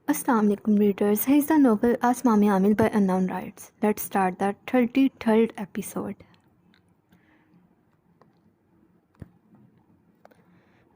Assalamu alaikum readers. Here is the novel Asmami Amil by Unknown Rights. Let's start the 33rd episode.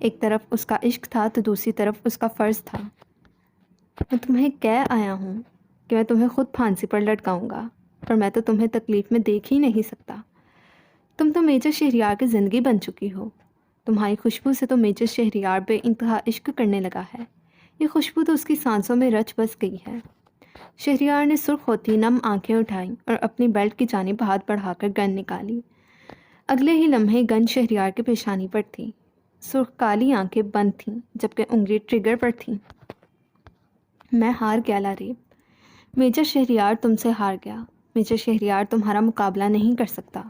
ایک طرف اس کا عشق تھا تو دوسری طرف اس کا فرض تھا۔ میں تمہیں کہہ آیا ہوں کہ میں تمہیں خود پھانسی پر لٹکاؤں گا، پر میں تو تمہیں تکلیف میں دیکھ ہی نہیں سکتا۔ تم تو میجر شہریار کی زندگی بن چکی ہو۔ تمہاری خوشبو سے تو میجر شہریار بے انتہا عشق کرنے لگا ہے۔ یہ خوشبو تو اس کی سانسوں میں رچ بس گئی ہے۔ شہریار نے سرخ ہوتی نم آنکھیں اٹھائیں اور اپنی بیلٹ کی جانب ہاتھ بڑھا کر گن نکالی۔ اگلے ہی لمحے گن شہریار کے پیشانی پر تھی۔ سرخ کالی آنکھیں بند تھیں جبکہ انگلی ٹریگر پر تھیں۔ میں ہار گیا لاریب، میجر شہریار تم سے ہار گیا۔ میجر شہریار تمہارا مقابلہ نہیں کر سکتا،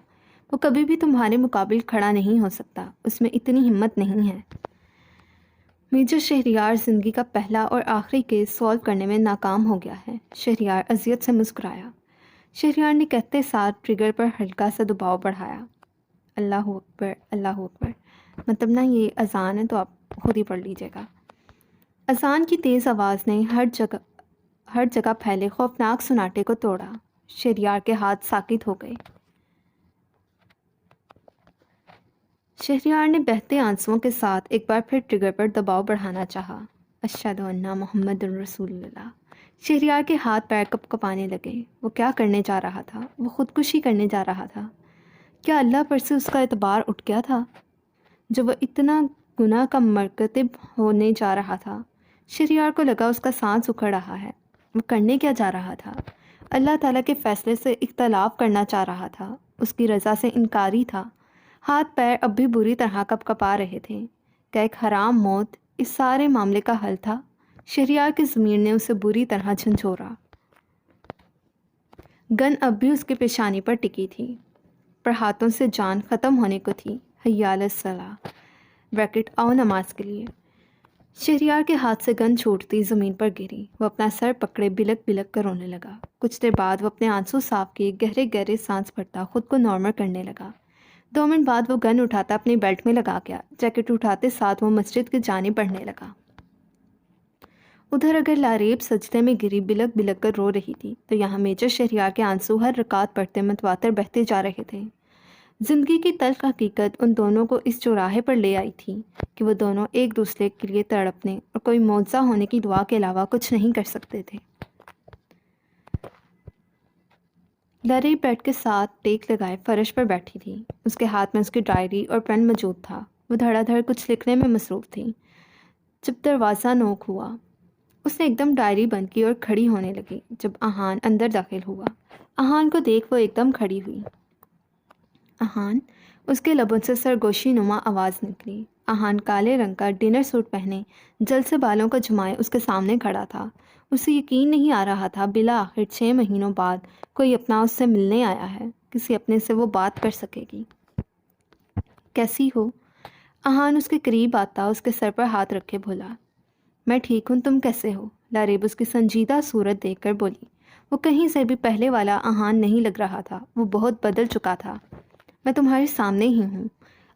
وہ کبھی بھی تمہارے مقابل کھڑا نہیں ہو سکتا، اس میں اتنی ہمت نہیں ہے۔ میجر شہریار زندگی کا پہلا اور آخری کیس سالو کرنے میں ناکام ہو گیا ہے۔ شہریار اذیت سے مسکرایا۔ شہریار نے کہتے ساتھ ٹریگر پر ہلکا سا دباؤ بڑھایا۔ اللہ اکبر، اللہ اکبر، مطلب نا یہ اذان ہے تو آپ خود ہی پڑھ لیجیے گا۔ اذان کی تیز آواز نے ہر جگہ پھیلے خوفناک سناٹے کو توڑا۔ شہریار کے ہاتھ ساکت ہو گئے۔ شہریار نے بہتے آنسوؤں کے ساتھ ایک بار پھر ٹریگر پر دباؤ بڑھانا چاہا۔ اشہد ان محمد رسول اللہ۔ شہریار کے ہاتھ پیر کپ کپانے لگے۔ وہ کیا کرنے جا رہا تھا؟ وہ خودکشی کرنے جا رہا تھا؟ کیا اللہ پر سے اس کا اعتبار اٹھ گیا تھا جو وہ اتنا گناہ کا مرتکب ہونے جا رہا تھا؟ شہریار کو لگا اس کا سانس اکھڑ رہا ہے۔ وہ کرنے کیا جا رہا تھا؟ اللہ تعالیٰ کے فیصلے سے اختلاف کرنا چاہ رہا تھا، اس کی رضا سے انکاری تھا۔ ہاتھ پیر اب بھی بری طرح کپ کپا رہے تھے۔ کیا ایک حرام موت اس سارے معاملے کا حل تھا؟ شہریار کی ضمیر نے اسے بری طرح جھنجھوڑا۔ گن اب بھی اس کی پیشانی پر ٹکی تھی، پر ہاتھوں سے جان ختم ہونے کو تھی۔ حی علی الصلاۃ بریکٹ آؤ نماز کے لیے۔ شہریار کے ہاتھ سے گن چھوٹتی زمین پر گری۔ وہ اپنا سر پکڑے بلک بلک کر رونے لگا۔ کچھ دیر بعد وہ اپنے آنسو صاف کیے گہرے گہرے سانس بھرتا خود کو نارمل کرنے لگا۔ 2 منٹ بعد وہ گن اٹھاتا اپنی بیلٹ میں لگا گیا۔ جیکٹ اٹھاتے ساتھ وہ مسجد کی جانب بڑھنے لگا۔ ادھر اگر لاریب سجدے میں گری بلک بلک کر رو رہی تھی تو یہاں میجر شہریار کے آنسو ہر رکعت پڑھتے متواتر بہتے جا رہے تھے۔ زندگی کی تلخ حقیقت ان دونوں کو اس چوراہے پر لے آئی تھی کہ وہ دونوں ایک دوسرے کے لیے تڑپنے اور کوئی معجزہ ہونے کی دعا کے علاوہ کچھ نہیں کر سکتے تھے۔ لاریب بیڈ کے ساتھ ٹیک لگائے فرش پر بیٹھی تھی۔ اس کے ہاتھ میں اس کی ڈائری اور پین موجود تھا۔ وہ دھڑا دھڑ کچھ لکھنے میں مصروف تھی۔ جب دروازہ نوک ہوا، اس نے ایک دم ڈائری بند کی اور کھڑی ہونے لگی۔ جب آہان اندر داخل ہوا، آہان کو دیکھ وہ ایک دم کھڑی ہوئی۔ آہان، اس کے لبوں سے سرگوشی نما آواز نکلی۔ آہان کالے رنگ کا ڈنر سوٹ پہنے جل سے بالوں کو جمائے اس کے سامنے کھڑا تھا۔ اسے یقین نہیں آ رہا تھا بالآخر 6 مہینوں بعد کوئی اپنا اس سے ملنے آیا ہے، کسی اپنے سے وہ بات کر سکے گی۔ کیسی ہو؟ آہان اس کے قریب آتا اس کے سر پر ہاتھ رکھے بولا۔ میں ٹھیک ہوں، تم کیسے ہو؟ لاریب اس کی سنجیدہ صورت دیکھ کر بولی۔ وہ کہیں سے بھی پہلے والا آہان نہیں لگ رہا تھا، وہ بہت بدل چکا تھا۔ میں تمہارے سامنے ہی ہوں،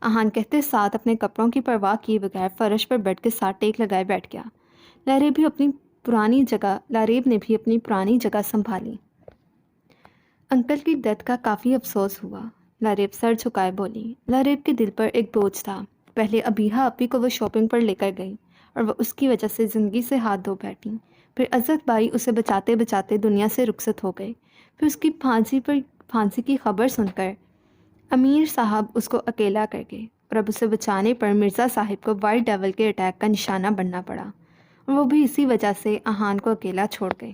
آہان کہتے ساتھ اپنے کپڑوں کی پرواہ کیے بغیر فرش پر بیڈ کے ساتھ ٹیک لگائے بیٹھ گیا۔ لاریب نے بھی اپنی پرانی جگہ سنبھالی۔ انکل کی ڈیتھ کا کافی افسوس ہوا، لاریب سر جھکائے بولی۔ لاریب کے دل پر ایک بوجھ تھا۔ پہلے ابیہا اپی کو وہ شاپنگ پر لے کر گئی اور وہ اس کی وجہ سے زندگی سے ہاتھ دھو بیٹھی۔ پھر عزت بائی اسے بچاتے بچاتے دنیا سے رخصت ہو گئے۔ پھر اس کی پھانسی کی خبر سن کر امیر صاحب اس کو اکیلا کر گئے اور اب اسے بچانے پر مرزا صاحب کو وائٹ ڈیول کے اٹیک کا نشانہ بننا پڑا، اور وہ بھی اسی وجہ سے آہان کو اکیلا چھوڑ گئے۔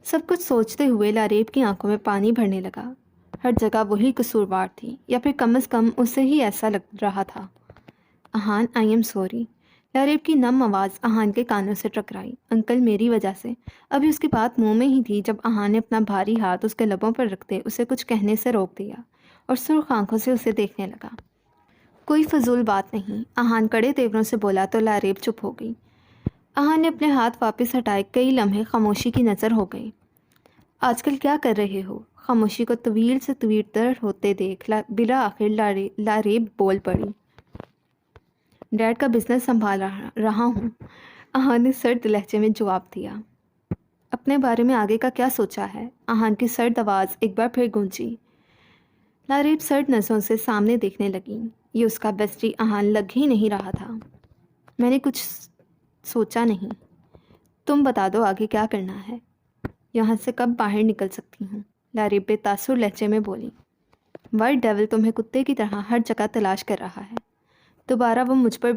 سب کچھ سوچتے ہوئے لاریب کی آنکھوں میں پانی بھرنے لگا۔ ہر جگہ وہی قصوروار تھی، یا پھر کم از کم اسے ہی ایسا لگ رہا تھا۔ آہان، آئی ایم سوری۔ لاریب کی نم آواز آہان کے کانوں سے ٹکرائی۔ انکل، میری وجہ سے۔ ابھی اس کی بات منہ میں ہی تھی جب آہان نے اپنا بھاری ہاتھ اس کے لبوں پر رکھتے اسے کچھ کہنے سے روک دیا اور سرخ آنکھوں سے اسے دیکھنے لگا۔ کوئی فضول بات نہیں، آہان کڑے تیوروں سے بولا تو لاریب چپ ہو گئی۔ آہان نے اپنے ہاتھ واپس ہٹائے کئی لمحے خاموشی کی نظر ہو گئی۔ آج کل کیا کر رہے ہو؟ خاموشی کو طویل سے طویل تر ہوتے دیکھ بالآخر لاریب بول پڑی۔ ڈیڈ کا بزنس سنبھال رہا ہوں، آہان نے سرد لہجے میں جواب دیا۔ اپنے بارے میں آگے کا کیا سوچا ہے؟ آہان کی سرد آواز ایک بار پھر گونجی۔ لاریب سرد نظروں سے سامنے دیکھنے لگی۔ یہ اس کا بیسٹی اہان لگ ہی نہیں رہا تھا۔ میں نے کچھ سوچا نہیں۔ تم بتا دو آگے کیا کرنا ہے، یہاں سے کب باہر نکل سکتی ہوں؟ لاریب بے تاثر لہجے میں بولی۔ وائٹ ڈیول تمہیں کتے کی طرح ہر جگہ تلاش کر رہا ہے۔ دو بار وہ مجھ پر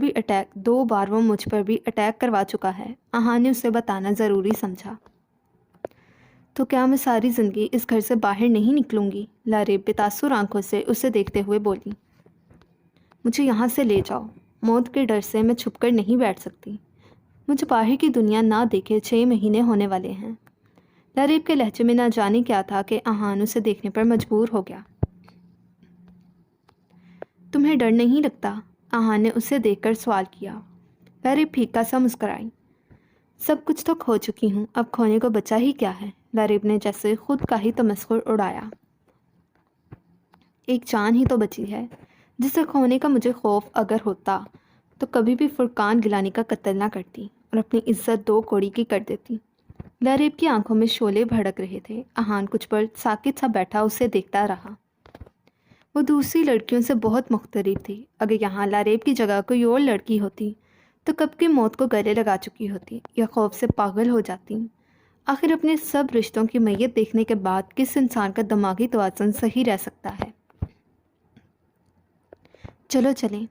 بھی اٹیک کروا چکا ہے۔ اہان نے اسے بتانا ضروری سمجھا۔ تو کیا میں ساری زندگی اس گھر سے باہر نہیں نکلوں گی؟ لاریب بے تاثر آنکھوں سے اسے دیکھتے ہوئے بولی۔ مجھے یہاں سے لے جاؤ، موت کے ڈر سے میں چھپ کر نہیں بیٹھ سکتی۔ مجھے باہر کی دنیا نہ دیکھے 6 مہینے ہونے والے ہیں۔ لاریب کے لہجے میں نہ جانے کیا تھا کہ اہان اسے دیکھنے پر مجبور ہو گیا۔ تمہیں ڈر نہیں لگتا؟ اہان نے اسے دیکھ کر سوال کیا۔ لاریب پھیکا سا مسکرائی۔ سب کچھ تو کھو چکی ہوں، اب کھونے کو بچا ہی کیا ہے؟ لاریب نے جیسے خود کا ہی تمسخر اڑایا۔ ایک جان ہی تو بچی ہے جسے کھونے کا مجھے خوف اگر ہوتا تو کبھی بھی فرقان گیلانی کا قتل نہ کرتی اور اپنی عزت 2 کوڑی کی کر دیتی۔ لاریب کی آنکھوں میں شعلے بھڑک رہے تھے۔ اہان کچھ پل ساکت سا بیٹھا اسے دیکھتا رہا۔ وہ دوسری لڑکیوں سے بہت مختلف تھی۔ اگر یہاں لاریب کی جگہ کوئی اور لڑکی ہوتی تو کب کی موت کو گلے لگا چکی ہوتی یا خوف سے پاگل ہو جاتی۔ آخر اپنے سب رشتوں کی میت دیکھنے کے بعد کس انسان کا دماغی توازن صحیح رہ سکتا ہے؟ چلو چلیں،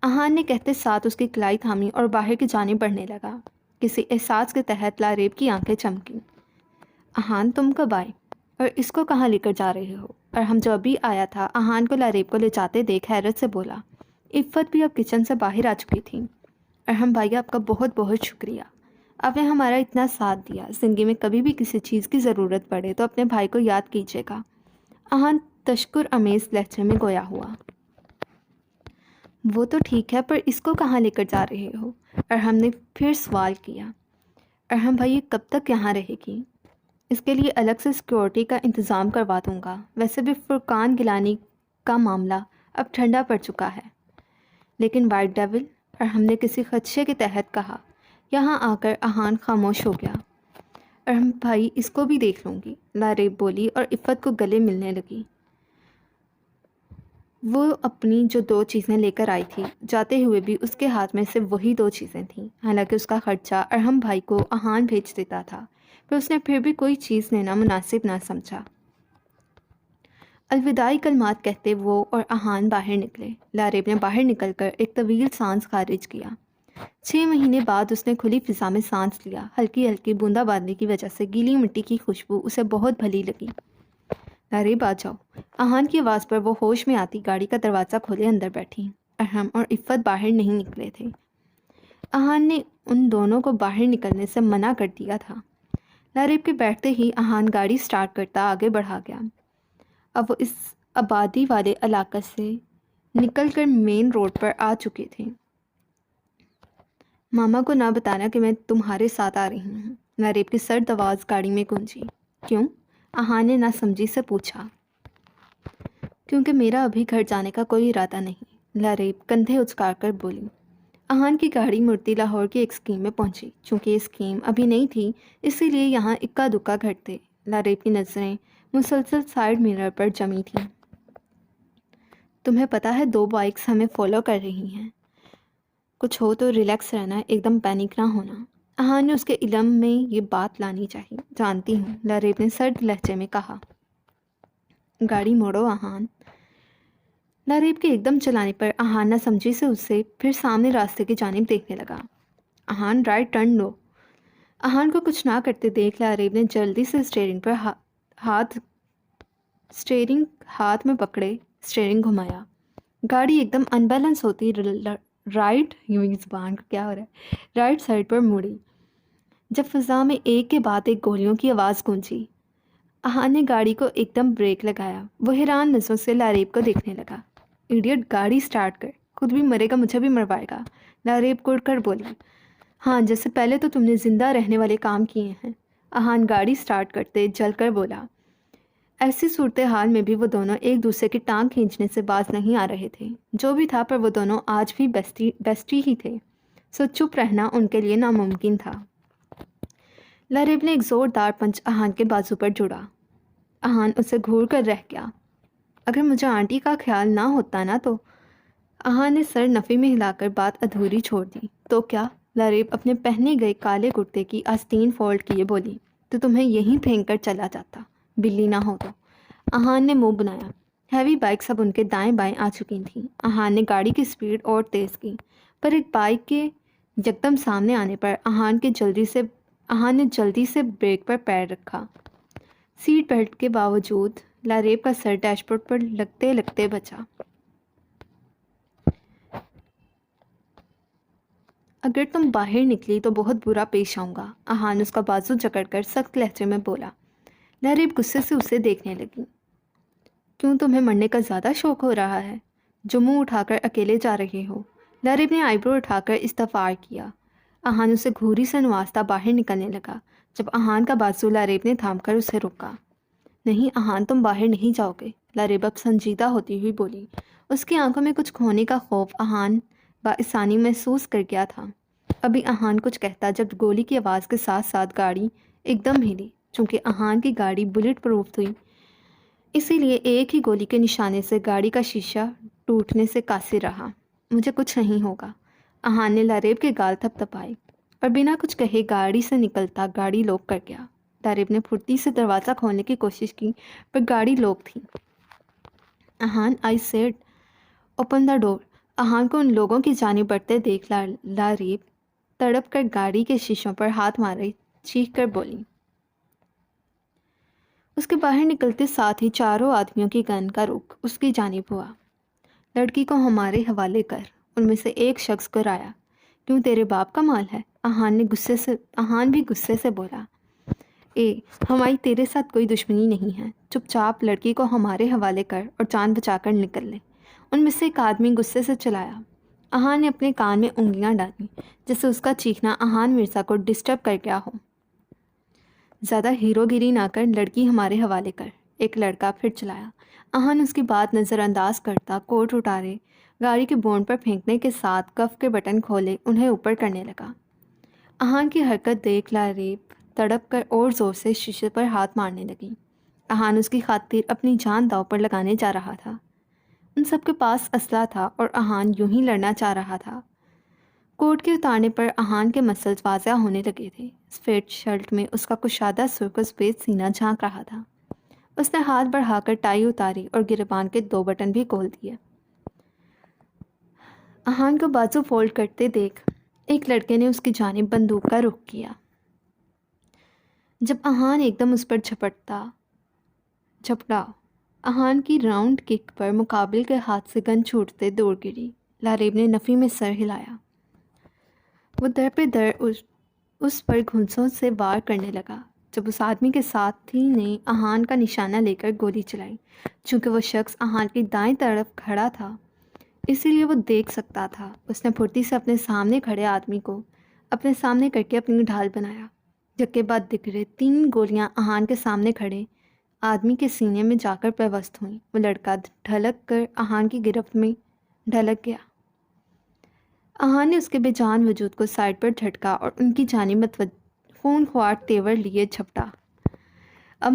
اہان نے کہتے ساتھ اس کی کلائی تھامی اور باہر کی جانب بڑھنے لگا۔ کسی احساس کے تحت لاریب کی آنکھیں چمکیں۔ اہان تم کب آئے اور اس کو کہاں لے کر جا رہے ہو؟ اور ہم جو ابھی آیا تھا، اہان کو لاریب کو لے جاتے دیکھ حیرت سے بولا۔ عفت بھی اب کچن سے باہر آ چکی تھی۔ ارحم بھائی آپ کا بہت بہت شکریہ، آپ نے ہمارا اتنا ساتھ دیا۔ زندگی میں کبھی بھی کسی چیز کی ضرورت پڑے تو اپنے بھائی کو یاد کیجیے گا۔ اہان تشکر امیز لہجے میں گویا ہوا۔ وہ تو ٹھیک ہے، پر اس کو کہاں لے کر جا رہے ہو؟ ارحم نے پھر سوال کیا۔ ارحم بھائی یہ کب تک یہاں رہے گی؟ اس کے لیے الگ سے سیکورٹی کا انتظام کروا دوں گا۔ ویسے بھی فرقان گیلانی کا معاملہ اب ٹھنڈا پڑ چکا ہے۔ لیکن وائٹ ڈیول، ارحم نے کسی خدشے کے تحت کہا۔ یہاں آ کر اہان خاموش ہو گیا۔ ارحم بھائی اس کو بھی دیکھ لوں گی، لاریب بولی اور عفت کو گلے ملنے لگی۔ وہ اپنی جو 2 چیزیں لے کر آئی تھی، جاتے ہوئے بھی اس کے ہاتھ میں سے وہی 2 چیزیں تھیں۔ حالانکہ اس کا خرچہ ارحم بھائی کو اہان بھیج دیتا تھا، پر اس نے پھر بھی کوئی چیز لینا مناسب نہ سمجھا۔ الوداعی کلمات کہتے وہ اور اہان باہر نکلے۔ لاریب نے باہر نکل کر ایک طویل سانس خارج کیا۔ 6 مہینے بعد اس نے کھلی فضا میں سانس لیا۔ ہلکی ہلکی بوندا باندی کی وجہ سے گیلی مٹی کی خوشبو اسے بہت بھلی لگی۔ لاریب آ جاؤ، اہان کی آواز پر وہ ہوش میں آتی گاڑی کا دروازہ کھولے اندر بیٹھی۔ ارحم اور عفت باہر نہیں نکلے تھے۔ اہان نے ان دونوں کو باہر نکلنے سے منع کر دیا تھا۔ لاریب کے بیٹھتے ہی اہان گاڑی سٹارٹ کرتا آگے بڑھا گیا۔ اب وہ اس آبادی والے علاقے سے نکل کر مین روڈ پر آ چکے تھے۔ ماما کو نہ بتانا کہ میں تمہارے ساتھ آ رہی ہوں، لاریب کی سرد آواز گاڑی میں گونجی۔ کیوں؟ اہان نے نہ سمجھی سے پوچھا۔ کیونکہ میرا ابھی گھر جانے کا کوئی ارادہ نہیں، لاریب کندھے اچکار کر بولی۔ اہان کی گاڑی مڑتی لاہور کی ایک اسکیم میں پہنچی۔ چونکہ یہ اسکیم ابھی نہیں تھی، اسی لیے یہاں اکا دکا گھر تھے۔ لاریب کی نظریں مسلسل سائیڈ مرر پر جمی تھیں۔ تمہیں پتہ ہے 2 بائکس ہمیں فالو کر رہی ہیں۔ کچھ ہو تو ریلیکس رہنا، ایک دم پینک نہ ہونا۔ اہان نے اس کے علم میں یہ بات لانی چاہیے۔ جانتی ہوں، لاریب نے سرد لہجے میں کہا۔ گاڑی موڑو اہان۔ لاریب کے ایک دم چلانے پر اہان نہ سمجھی سے اسے پھر سامنے راستے کی جانب دیکھنے لگا۔ اہان رائٹ ٹرن لو۔ اہان کو کچھ نہ کرتے دیکھ لاریب نے جلدی سے اسٹیئرنگ ہاتھ میں پکڑے اسٹیئرنگ گھمایا۔ گاڑی ایک دم ان بیلنس ہوتی رائٹ سائڈ پر مڑی، جب فضا میں ایک کے بعد ایک گولیوں کی آواز گونجی۔ اہان نے گاڑی کو ایک دم بریک لگایا۔ وہ حیران نظروں سے لاریب کو دیکھنے لگا۔ ایڈیٹ، گاڑی سٹارٹ کر، خود بھی مرے گا مجھے بھی مروائے گا، لاریب کڑ کر بولی۔ ہاں، جیسے پہلے تو تم نے زندہ رہنے والے کام کیے ہیں، اہان گاڑی سٹارٹ کرتے جل کر بولا۔ ایسی صورتحال میں بھی وہ دونوں ایک دوسرے کی ٹانگ کھینچنے سے باز نہیں آ رہے تھے۔ جو بھی تھا، پر وہ دونوں آج بھی بیسٹی ہی تھے، سو چپ رہنا ان کے لیے ناممکن تھا۔ لاریب نے ایک زوردار پنچ اہان کے بازو پر جڑا۔ اہان اسے گھور کر رہ گیا۔ اگر مجھے آنٹی کا خیال نہ ہوتا نا تو اہان نے سر نفی میں ہلا کر بات ادھوری چھوڑ دی۔ تو کیا؟ لاریب اپنے پہنے گئے کالے کرتے کی آستین فولڈ کیے بولی۔ تو تمہیں یہیں پھینک کر چلا جاتا، بلی نہ ہو تو۔ اہان نے منہ بنایا۔ ہیوی بائک سب ان کے دائیں بائیں آ چکی تھیں۔ اہان نے گاڑی کی سپیڈ اور تیز کی، پر ایک بائک کے یکدم سامنے آنے پر اہان نے جلدی سے بریک پر پیر رکھا۔ سیٹ بیلٹ کے باوجود لاریب کا سر ڈیش بورڈ پر لگتے لگتے بچا۔ اگر تم باہر نکلی تو بہت برا پیش آؤں گا، اہان اس کا بازو جکڑ کر سخت لہجے میں بولا۔ لاریب غصے سے اسے دیکھنے لگی۔ کیوں، تمہیں مرنے کا زیادہ شوق ہو رہا ہے جو منہ اٹھا کر اکیلے جا رہے ہو؟ لاریب نے آئی برو اٹھا کر استفسار کیا۔ اہان اسے گھوری سے نوازتا باہر نکلنے لگا جب اہان کا بازو لاریب نے تھام کر اسے روکا۔ نہیں اہان، تم باہر نہیں جاؤ گے، لاریب اب سنجیدہ ہوتی ہوئی بولی۔ اس کی آنکھوں میں کچھ کھونے کا خوف اہان بآسانی محسوس کر گیا تھا۔ ابھی اہان کچھ کہتا جب گولی کی آواز کے ساتھ ساتھ گاڑی ایک دم ہلی۔ چونکہ اہان کی گاڑی بلٹ پروف تھی، اسی لیے ایک ہی گولی کے نشانے سے گاڑی کا شیشہ ٹوٹنے سے قاصر رہا۔ مجھے کچھ نہیں ہوگا، اہان نے لاریب کے گال تھپ تھپائے اور بنا کچھ کہے گاڑی سے نکلتا گاڑی لوک کر گیا۔ لاریب نے پھرتی سے دروازہ کھولنے کی کوشش کی پر گاڑی لوک تھی۔ اہان، آئی سیڈ اوپن دا ڈور۔ اہان کو ان لوگوں کی جانب بڑھتے دیکھ لاریب تڑپ کر گاڑی کے شیشوں پر ہاتھ مارے چیخ کر بولی۔ اس کے باہر نکلتے ساتھ ہی چاروں آدمیوں کی گن کا رخ اس کی جانب ہوا۔ لڑکی کو ہمارے حوالے کر، ان میں سے ایک شخص گرایا۔ کیوں، تیرے باپ کا مال ہے؟ اہان بھی غصے سے بولا۔ ہماری تیرے ساتھ کوئی دشمنی نہیں ہے، چپ چاپ لڑکی کو ہمارے حوالے کر اور جان بچا کر نکل لے۔ ان میں سے ایک آدمی غصے سے چلایا۔ اہان نے اپنے کان میں انگلیاں ڈالیں جیسے اس کا چیخنا اہان مرزا کو ڈسٹرب کر گیا ہو۔ زیادہ ہیرو گیری نہ کر، لڑکی ہمارے حوالے کر، ایک لڑکا پھر چلایا۔ اہان اس کی بات نظر انداز کرتا کوٹ اتارے گاڑی کے بونٹ پر پھینکنے کے ساتھ کف کے بٹن کھولے انہیں اوپر کرنے لگا۔ اہان کی حرکت دیکھ لاریب تڑپ کر اور زور سے شیشے پر ہاتھ مارنے لگی۔ اہان اس کی خاطر اپنی جان داؤ پر لگانے جا رہا تھا۔ ان سب کے پاس اسلحہ تھا اور اہان یوں ہی لڑنا چاہ رہا تھا۔ کوٹ کے اتارنے پر اہان کے مسلز واضح ہونے لگے تھے۔ سفید شرٹ میں اس کا کشادہ سرخ و سفید سینہ جھانک رہا تھا۔ اس نے ہاتھ بڑھا کر ٹائی اتاری اور گریبان کے 2 بٹن بھی کھول دیے۔ اہان کو بازو فولڈ کرتے دیکھ ایک لڑکے نے اس کی جانب بندوق کا رخ کیا۔ جب اہان ایک دم اس پر جھپٹا، اہان کی راؤنڈ کک پر مقابل کے ہاتھ سے گن چھوٹتے دوڑ گری۔ لاریب نے نفی میں سر ہلایا۔ وہ در پہ در اس پر گھونسوں سے وار کرنے لگا جب اس آدمی کے ساتھی نے اہان کا نشانہ لے کر گولی چلائی۔ چونکہ وہ شخص اہان کی دائیں طرف کھڑا تھا اسی لیے وہ دیکھ سکتا تھا۔ اس نے پھرتی سے اپنے سامنے کھڑے آدمی کو اپنے سامنے کر کے اپنی ڈھال بنایا۔ جبکہ بعد دگرے 3 گولیاں اہان کے سامنے کھڑے آدمی کے سینے میں جا کر پیوست ہوئیں۔ وہ لڑکا ڈھلک کر اہان کی گرفت میں ڈھلک گیا۔ اہان نے اس کے بے جان وجود کو سائڈ پر جھٹکا اور ان کی جانب خون خوار تیور لیے جھپٹا۔ اب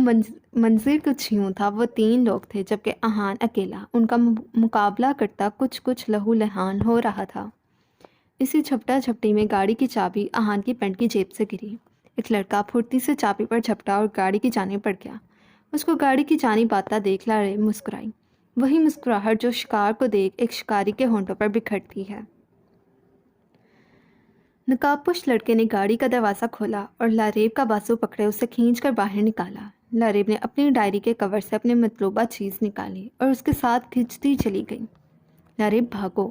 منظر کچھ یوں تھا، وہ 3 لوگ تھے جبکہ اہان اکیلا۔ ان کا مقابلہ کرتا کچھ لہو لہان ہو رہا تھا۔ اسی جھپٹا جھپٹی میں گاڑی کی چابی اہان کی پینٹ کی جیب سے گری۔ ایک لڑکا پھرتی سے چابی پر جھپٹا اور گاڑی کی جانب بڑھ گیا۔ اس کو گاڑی کی جانب آتا دیکھ لاریب مسکرائی، وہی مسکراہٹ جو شکار کو دیکھ ایک شکاری کے ہونٹوں پر بکھرتی ہے۔ نقاب پوش لڑکے نے گاڑی کا دروازہ کھولا اور لاریب کا بازو پکڑے اسے کھینچ کر باہر نکالا۔ لاریب نے اپنی ڈائری کے کور سے اپنی مطلوبہ چیز نکالی اور اس کے ساتھ کھینچتی چلی گئی۔ لاریب بھاگو۔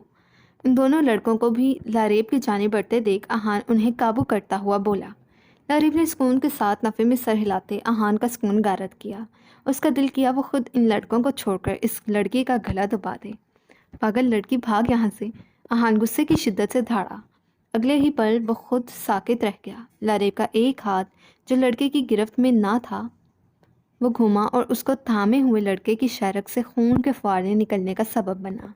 ان دونوں لڑکوں کو بھی لاریب کی جانب بڑھتے دیکھ اہان انہیں قابو کرتا ہوا بولا۔ لاریب نے سکون کے ساتھ نفے میں سر ہلاتے اہان کا سکون غارت کیا۔ اس کا دل کیا وہ خود ان لڑکوں کو چھوڑ کر اس لڑکی کا گلا دبا دے۔ پاگل لڑکی، بھاگ یہاں سے، اہان غصے کی شدت سے دھاڑا۔ اگلے ہی پل وہ خود ساکت رہ گیا۔ لاریب کا ایک ہاتھ جو لڑکے کی گرفت میں نہ تھا وہ گھوما اور اس کو تھامے ہوئے لڑکے کی شہرک سے خون کے فوارے نکلنے کا سبب بنا۔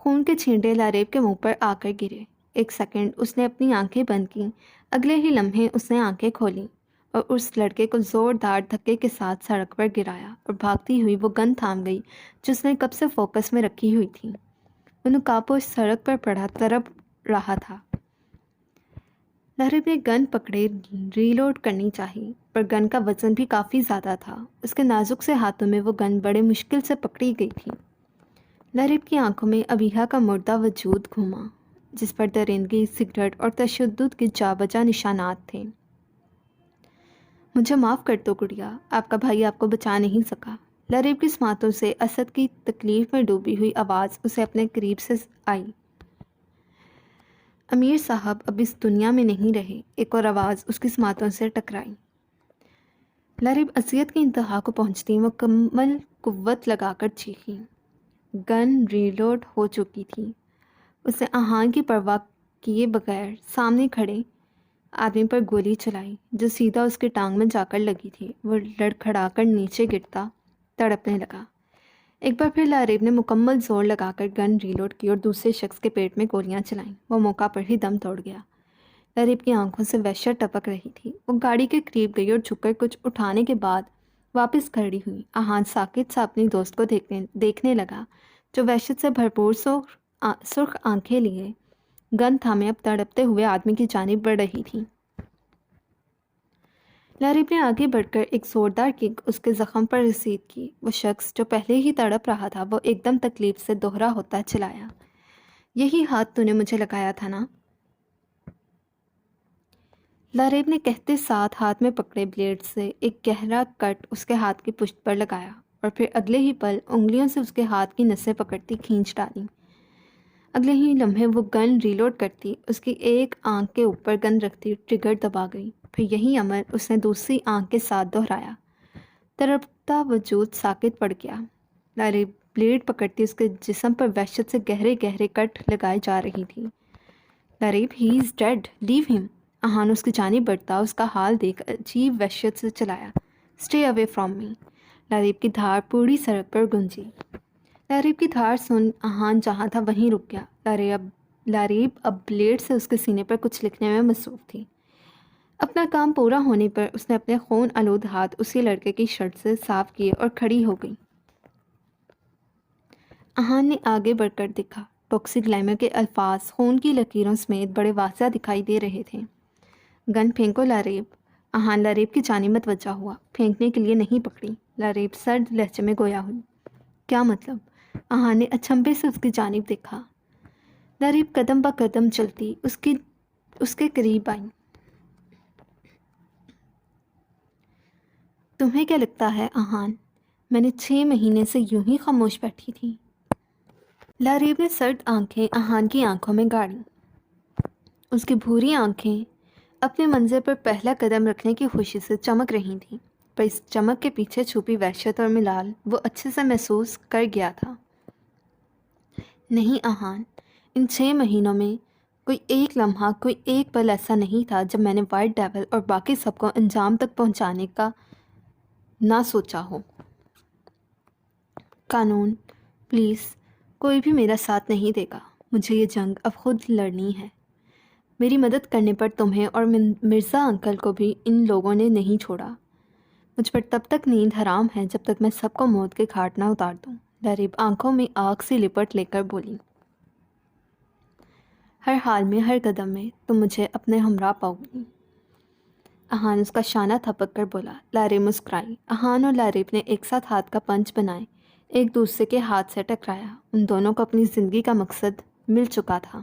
خون کے چھینٹے لاریب کے منہ پر آ کر گرے۔ ایک سیکنڈ اس نے اپنی آنکھیں بند کیں، اگلے ہی لمحے اس نے آنکھیں کھولیں اور اس لڑکے کو زوردار دھکے کے ساتھ سڑک پر گرایا اور بھاگتی ہوئی وہ گن تھام گئی جو اس نے کب سے فوکس میں رکھی ہوئی تھی۔ وہ نقابپوش سڑک پر پڑا تڑپ رہا تھا۔ لہریب نے گن پکڑے ریلوڈ کرنی چاہی، پر گن کا وزن بھی کافی زیادہ تھا۔ اس کے نازک سے ہاتھوں میں وہ گن بڑے مشکل سے پکڑی گئی تھی۔ لہریب کی آنکھوں میں ابیحا کا مردہ وجود گھوما، جس پر درندگی، سگریٹ اور تشدد کے جا بجا نشانات تھے۔ مجھے معاف کر دو گڑیا، آپ کا بھائی آپ کو بچا نہیں سکا۔ لہریب کی سماعتوں سے اسد کی تکلیف میں ڈوبی ہوئی آواز اسے اپنے قریب سے آئی۔ امیر صاحب اب اس دنیا میں نہیں رہے، ایک اور آواز اس کی سماعتوں سے ٹکرائی۔ لہریب اذیت کی انتہا کو پہنچتی مکمل قوت لگا کر چیخی۔ گن ریلوڈ ہو چکی تھی۔ اس نے آہان کی پرواہ کیے بغیر سامنے کھڑے آدمی پر گولی چلائی جو سیدھا اس کی ٹانگ میں جا کر لگی تھی۔ وہ لڑکھڑا کر نیچے گرتا تڑپنے لگا۔ ایک بار پھر لہریب نے مکمل زور لگا کر گن ریلوڈ کی اور دوسرے شخص کے پیٹ میں گولیاں چلائیں۔ وہ موقع پر ہی دم توڑ گیا۔ لہریب کی آنکھوں سے وحشت ٹپک رہی تھی۔ وہ گاڑی کے قریب گئی اور جھک کر کچھ اٹھانے کے بعد واپس کھڑی ہوئی۔ آہان ساکت سا اپنی دوست کو دیکھنے لگا جو وحشت سے بھرپور سرخ آنکھیں لیے گن تھامے اب تڑپتے ہوئے آدمی کی جانب بڑھ رہی تھی۔ لہریب نے آگے بڑھ کر ایک زوردار کک اس کے زخم پر رسید کی۔ وہ شخص جو پہلے ہی تڑپ رہا تھا وہ ایک دم تکلیف سے دوہرا ہوتا چلایا۔ یہی ہاتھ تو نے مجھے لگایا تھا نا؟ لہریب نے کہتے ساتھ ہاتھ میں پکڑے بلیڈ سے ایک گہرا کٹ اس کے ہاتھ کی پشت پر لگایا اور پھر اگلے ہی پل انگلیوں سے اس کے ہاتھ کی نسیں پکڑتی کھینچ ڈالی۔ اگلے ہی لمحے وہ گن ریلوڈ کرتی، اس کی ایک آنکھ کے اوپر گن رکھتی ٹریگر دبا گئی۔ پھر یہی عمل اس نے دوسری آنکھ کے ساتھ دہرایا۔ تڑپتا وجود ساکت پڑ گیا۔ لہریب بلیڈ پکڑتی اس کے جسم پر وحشت سے گہرے گہرے کٹ لگائے جا رہی تھی۔ لہریب ہی از ڈیڈ، لیو ہم۔ آہان اس کی جانب بڑھتا اس کا حال دیکھ عجیب وحشت سے چلایا۔ Stay away from me. لہریب کی دھار پوری سڑک پر گونجی۔ لہریب کی دھار سن آہان جہاں تھا وہیں رک گیا۔ لہریب اب بلیڈ سے اس کے سینے پر کچھ لکھنے میں مصروف تھی۔ اپنا کام پورا ہونے پر اس نے اپنے خون آلود ہاتھ اسی لڑکے کی شرٹ سے صاف کیے اور کھڑی ہو گئی۔ آہان نے آگے بڑھ کر دیکھا۔ ٹاکسک گلائمر کے الفاظ خون کی لکیروں سمیت بڑے واضح دکھائی دے رہے تھے۔ گن پھینکو لہریب۔ آہان لہریب کی جانب متوجہ ہوا۔ پھینکنے کے لیے نہیں پکڑی۔ لہریب سرد لہجے میں گویا ہوئی۔ کیا مطلب؟ آہان نے اچنبھے سے اس کی جانب دیکھا۔ لہریب قدم بہ قدم چلتی اس کے قریب آئی۔ تمہیں کیا لگتا ہے آہان، میں نے 6 مہینے سے یوں ہی خاموش بیٹھی تھی؟ لہریب نے سرد آنکھیں آہان کی آنکھوں میں گاڑی۔ اس کی بھوری آنکھیں اپنے منظر پر پہلا قدم رکھنے کی خوشی سے چمک رہی تھیں، پر اس چمک کے پیچھے چھپی وحشت اور ملال وہ اچھے سے محسوس کر گیا تھا۔ نہیں آہان، ان 6 مہینوں میں کوئی ایک لمحہ، کوئی ایک پل ایسا نہیں تھا جب میں نے وائٹ ڈیول اور باقی سب کو انجام تک پہنچانے کا نہ سوچا ہو۔ قانون، پولیس، کوئی بھی میرا ساتھ نہیں دے گا۔ مجھے یہ جنگ اب خود لڑنی ہے۔ میری مدد کرنے پر تمہیں اور مرزا انکل کو بھی ان لوگوں نے نہیں چھوڑا۔ مجھ پر تب تک نیند حرام ہے جب تک میں سب کو موت کے گھاٹ نہ اتار دوں۔ لہریب آنکھوں میں آگ سی لپٹ لے کر بولی۔ ہر حال میں، ہر قدم میں تم مجھے اپنے ہمراہ پاؤ گی۔ آہان اس کا شانہ تھپک کر بولا۔ لہریب مسکرائی۔ آہان اور لہریب نے ایک ساتھ ہاتھ کا پنچ بنائے، ایک دوسرے کے ہاتھ سے ٹکرایا۔ ان دونوں کو اپنی زندگی کا مقصد مل چکا تھا۔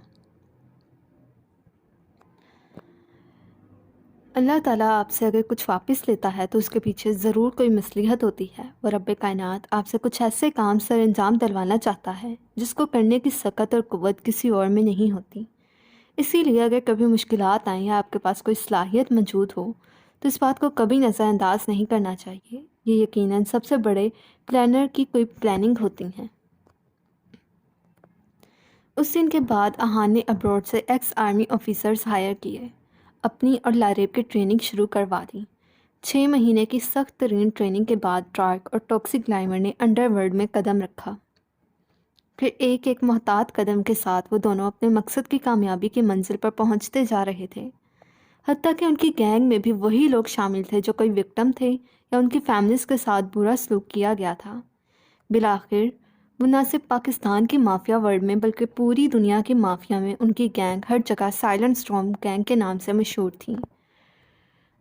اللہ تعالیٰ آپ سے اگر کچھ واپس لیتا ہے تو اس کے پیچھے ضرور کوئی مصلحت ہوتی ہے۔ وہ رب کائنات آپ سے کچھ ایسے کام سر انجام دلوانا چاہتا ہے جس کو کرنے کی سکت اور قوت کسی اور میں نہیں ہوتی۔ اسی لیے اگر کبھی مشکلات آئیں یا آپ کے پاس کوئی صلاحیت موجود ہو تو اس بات کو کبھی نظر انداز نہیں کرنا چاہیے۔ یہ یقیناً سب سے بڑے پلانر کی کوئی پلاننگ ہوتی ہیں۔ اس دن کے بعد آہان نے ابروڈ سے ایکس آرمی آفیسرز ہائر کیے، اپنی اور لہریب کی ٹریننگ شروع کروا دی۔ 6 مہینے کی سخت ترین ٹریننگ کے بعد ڈارک اور ٹاکسک گلائمر نے انڈر ورلڈ میں قدم رکھا۔ پھر ایک ایک محتاط قدم کے ساتھ وہ دونوں اپنے مقصد کی کامیابی کی منزل پر پہنچتے جا رہے تھے۔ حتیٰ کہ ان کی گینگ میں بھی وہی لوگ شامل تھے جو کوئی وکٹم تھے یا ان کی فیملیز کے ساتھ برا سلوک کیا گیا تھا۔ بالآخر وہ نہ صرف پاکستان کی مافیا ورلڈ میں بلکہ پوری دنیا کی مافیا میں ان کی گینگ ہر جگہ سائلنٹ اسٹارم گینگ کے نام سے مشہور تھی۔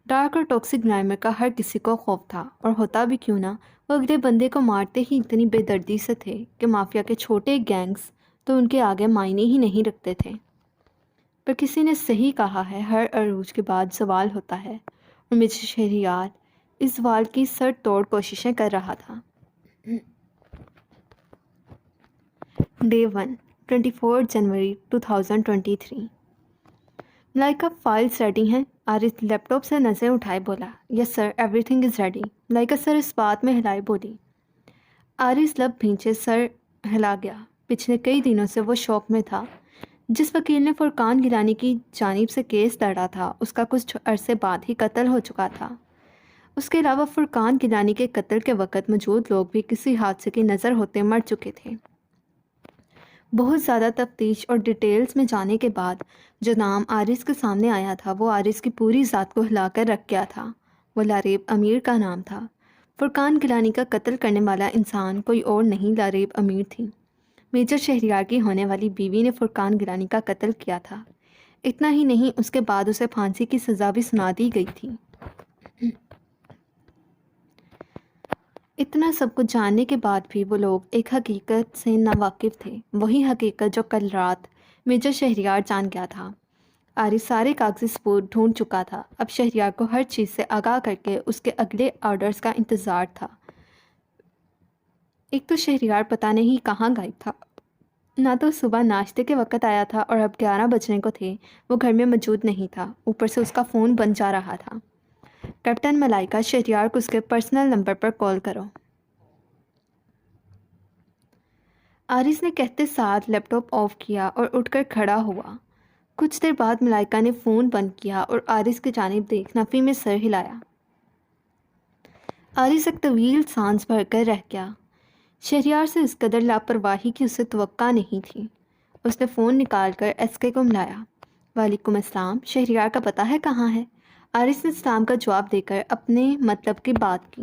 ڈارک اور ٹاکسک گلائمر کا ہر کسی کو خوف تھا، اور ہوتا بھی کیوں نہ، وہ اگلے بندے کو مارتے ہی اتنی بے دردی سے تھے کہ مافیا کے چھوٹے گینگز تو ان کے آگے معنی ہی نہیں رکھتے تھے۔ پر کسی نے صحیح کہا ہے، ہر عروج کے بعد زوال ہوتا ہے، اور مرزا شہریار اس زوال کی سر توڑ کوششیں کر رہا تھا۔ ڈے 1 24 جنوری 2023۔ ملائکہ فائلز ریڈی ہیں؟ عارف لیپ ٹاپ سے نظریں اٹھائے بولا۔ یس سر، ایوری تھنگ از ریڈی۔ ملائکہ سر اس بات میں ہلائے بولی۔ عارف لب بھینچے سر ہلا گیا۔ پچھلے کئی دنوں سے وہ شوق میں تھا۔ جس وکیل نے فرقان گیلانی کی جانب سے کیس لڑا تھا اس کا کچھ عرصے بعد ہی قتل ہو چکا تھا۔ اس کے علاوہ فرقان گیلانی کے قتل کے وقت موجود لوگ بھی کسی حادثے کی نظر ہوتے مر چکے تھے۔ بہت زیادہ تفتیش اور ڈیٹیلز میں جانے کے بعد جو نام عارف کے سامنے آیا تھا وہ عارف کی پوری ذات کو ہلا کر رکھ گیا تھا۔ وہ لاریب امیر کا نام تھا۔ فرقان گیلانی کا قتل کرنے والا انسان کوئی اور نہیں، لاریب امیر تھی۔ میجر شہریار کی ہونے والی بیوی نے فرقان گیلانی کا قتل کیا تھا۔ اتنا ہی نہیں، اس کے بعد اسے پھانسی کی سزا بھی سنا دی گئی تھی۔ اتنا سب کچھ جاننے کے بعد بھی وہ لوگ ایک حقیقت سے ناواقف تھے، وہی حقیقت جو کل رات میجر شہریار جان گیا تھا۔ عارف سارے کاغذی ثبوت ڈھونڈ چکا تھا، اب شہریار کو ہر چیز سے آگاہ کر کے اس کے اگلے آرڈرز کا انتظار تھا۔ ایک تو شہریار پتہ نہیں کہاں غائب تھا، نہ تو صبح ناشتے کے وقت آیا تھا اور اب 11 بجنے کو تھے وہ گھر میں موجود نہیں تھا، اوپر سے اس کا فون بند جا رہا تھا۔ کیپٹن ملائکہ، شہریار کو اس کے پرسنل نمبر پر کال کرو۔ عارف نے کہتے ساتھ لیپ ٹاپ آف کیا اور اٹھ کر کھڑا ہوا۔ کچھ دیر بعد ملائکہ نے فون بند کیا اور عارف کی جانب دیکھ نفی میں سر ہلایا۔ عارف ایک طویل سانس بھر کر رہ گیا۔ شہریار سے اس قدر لاپرواہی کی اسے توقع نہیں تھی۔ اس نے فون نکال کر ایس کے کو ملایا۔ وعلیکم السلام، شہریار کا پتہ ہے کہاں ہے؟ عارف نے سلام کا جواب دے کر اپنے مطلب کی بات کی۔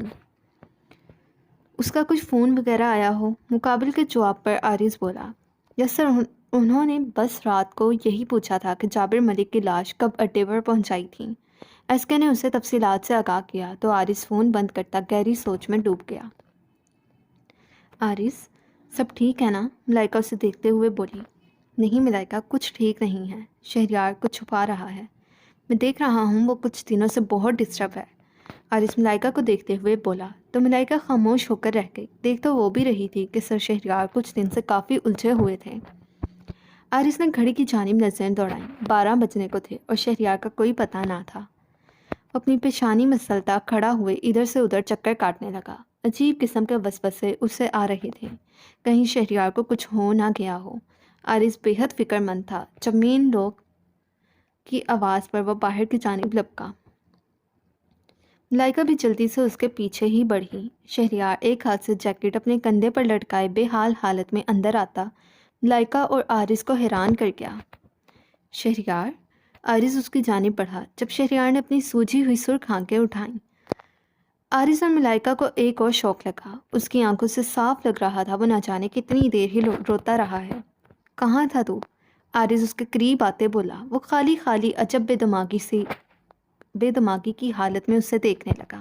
اس کا کچھ فون وغیرہ آیا ہو؟ مقابل کے جواب پر عارف بولا۔ یس سر، انہوں نے بس رات کو یہی پوچھا تھا کہ جابر ملک کی لاش کب اڈے پر پہنچائی تھی۔ ایس کے نے اسے تفصیلات سے آگاہ کیا تو عارف فون بند کرتا گہری سوچ میں ڈوب گیا۔ عارف، سب ٹھیک ہے نا؟ ملائکہ اسے دیکھتے ہوئے بولی۔ نہیں ملائکہ، کچھ ٹھیک نہیں ہے، شہریار کچھ چھپا رہا ہے۔ میں دیکھ رہا ہوں وہ کچھ دنوں سے بہت ڈسٹرب ہے۔ عارف ملائکہ کو دیکھتے ہوئے بولا تو ملائکہ خاموش ہو کر رہ گئی۔ دیکھ تو وہ بھی رہی تھی کہ سر شہریار کچھ دن سے کافی الجھے ہوئے تھے۔ عارف نے گھڑی کی جانب نظریں دوڑائیں۔ 12 بجنے کو تھے اور شہریار کا کوئی پتہ نہ تھا۔ وہ اپنی پیشانی مسلطہ کھڑا ہوئے ادھر سے ادھر چکر کاٹنے لگا۔ عجیب قسم کے وسوسے اسے آ رہے تھے، کہیں شہریار کو کچھ ہو نہ گیا ہو۔ عارف بے حد فکر مند تھا جب مین لوگ کی آواز پر وہ باہر کی جانب لپکا۔ ملائکہ بھی جلدی سے اس کے پیچھے ہی بڑھی۔ شہریار ایک ہاتھ سے جیکٹ اپنے کندھے پر لٹکائے بے حال حالت میں اندر آتا ملائکہ اور عارف کو حیران کر گیا۔ شہریار؟ عارف اس کی جانب بڑھا جب شہریار نے اپنی سوجھی ہوئی سرخ آنکھیں اٹھائیں۔ عارف اور ملائکہ کو ایک اور شوق لگا۔ اس کی آنکھوں سے صاف لگ رہا تھا وہ نہ جانے کتنی دیر ہی روتا رہا ہے۔ کہاں تھا تو؟ عارف اس کے قریب آتے بولا۔ وہ خالی خالی عجب بے دماغی کی حالت میں اسے دیکھنے لگا۔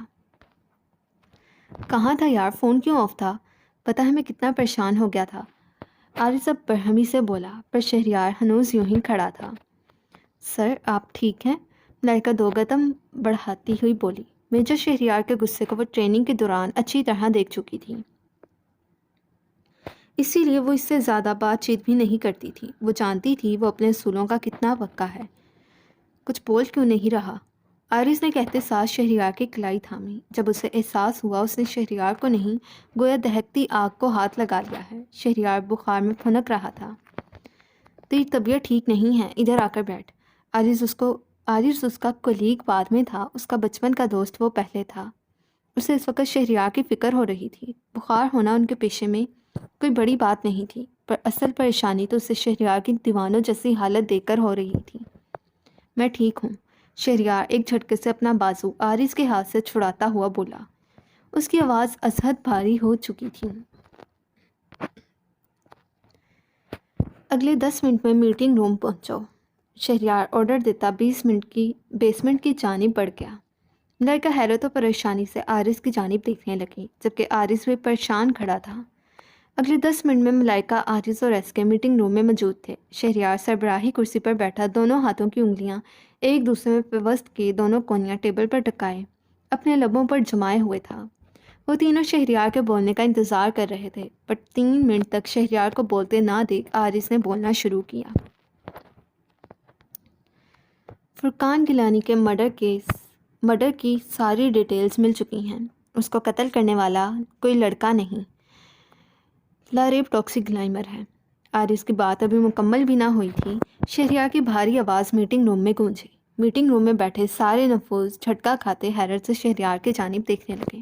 کہاں تھا یار؟ فون کیوں آف تھا؟ پتہ ہے میں کتنا پریشان ہو گیا تھا، عارف اب برہمی سے بولا، پر شہریار ہنوز یوں ہی کھڑا تھا۔ سر آپ ٹھیک ہیں؟ ملائکہ 2 قدم بڑھاتی ہوئی بولی۔ میجر شہریار کے غصے کو وہ ٹریننگ کے دوران اچھی طرح دیکھ چکی تھی، اسی لیے وہ اس سے زیادہ بات چیت بھی نہیں کرتی تھی۔ وہ جانتی تھی وہ اپنے اصولوں کا کتنا پکا ہے۔ کچھ بول کیوں نہیں رہا؟ عارف نے کہتے ساتھ شہریار کی کلائی تھامی۔ جب اسے احساس ہوا اس نے شہریار کو نہیں گویا دہکتی آگ کو ہاتھ لگا لیا ہے۔ شہریار بخار میں پھنک رہا تھا۔ تیری طبیعت ٹھیک نہیں ہے، ادھر آ کر بیٹھ۔ عارف اس کا کولیگ بعد میں تھا، اس کا بچپن کا دوست وہ پہلے تھا۔ اسے اس وقت شہریار کی فکر ہو رہی تھی۔ بخار ہونا ان کے پیشے میں کوئی بڑی بات نہیں تھی، پر اصل پریشانی تو اسے شہریار کی دیوانوں جیسی حالت دیکھ کر ہو رہی تھی۔ میں ٹھیک ہوں، شہریار ایک جھٹکے سے اپنا بازو عارض کے ہاتھ سے چھڑاتا ہوا بولا۔ اس کی آواز ازحد بھاری ہو چکی تھی۔ اگلے 10 منٹ میں میٹنگ روم پہنچو۔ شہریار آرڈر دیتا 20 منٹ کی بیسمنٹ کی جانب بڑھ گیا۔ لڑکا حیرت و پریشانی سے عارض کی جانب دیکھنے لگی، جبکہ عارض بھی پریشان کھڑا تھا۔ اگلے 10 منٹ میں ملائکہ، عارض اور ایس کے میٹنگ روم میں موجود تھے۔ شہریار سربراہی کرسی پر بیٹھا، دونوں ہاتھوں کی انگلیاں ایک دوسرے میں پیوست کیے دونوں کونیاں ٹیبل پر ٹکائے اپنے لبوں پر جمائے ہوئے تھا۔ وہ تینوں شہریار کے بولنے کا انتظار کر رہے تھے، پر 3 منٹ تک شہریار کو بولتے نہ دیکھ عارض نے بولنا شروع کیا۔ فرقان گیلانی کے مرڈر کی ساری ڈیٹیلز مل چکی ہیں۔ اس کو قتل کرنے والا کوئی لڑکا نہیں، لاریب ٹاکسیگلائمر ہے۔ عارض کی بات ابھی مکمل بھی نہ ہوئی تھی، شہریار کی بھاری آواز میٹنگ روم میں گونجی۔ میٹنگ روم میں بیٹھے سارے نفوذ جھٹکا کھاتے حیرت سے شہریار کی جانب دیکھنے لگے۔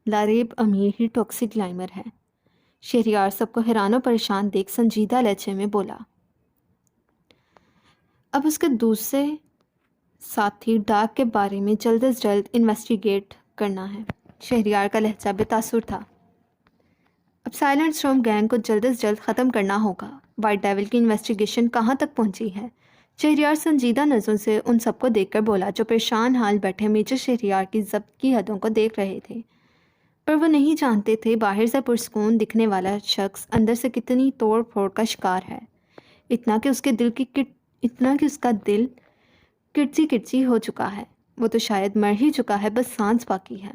لاریب امیر ہی ٹاکسیگلائمر ہے، شہریار سب کو حیران و پریشان دیکھ سنجیدہ لہجے میں بولا۔ اب اس کے دوسرے ساتھی ڈاک کے بارے میں جلد از جلد انویسٹیگیٹ کرنا ہے۔ شہریار کا لہجہ بے تاثر تھا۔ اب سائلنٹ اسٹارم گینگ کو جلد از جلد ختم کرنا ہوگا۔ وائٹ ڈیول کی انویسٹیگیشن کہاں تک پہنچی ہے؟ شہریار سنجیدہ نظروں سے ان سب کو دیکھ کر بولا جو پریشان حال بیٹھے میجر شہریار کی ضبط کی حدوں کو دیکھ رہے تھے، پر وہ نہیں جانتے تھے باہر سے پرسکون دکھنے والا شخص اندر سے کتنی توڑ پھوڑ کا شکار ہے۔ اتنا کہ اس کا دل کرچی کرچی ہو چکا ہے۔ وہ تو شاید مر ہی چکا ہے، بس سانس باقی ہے۔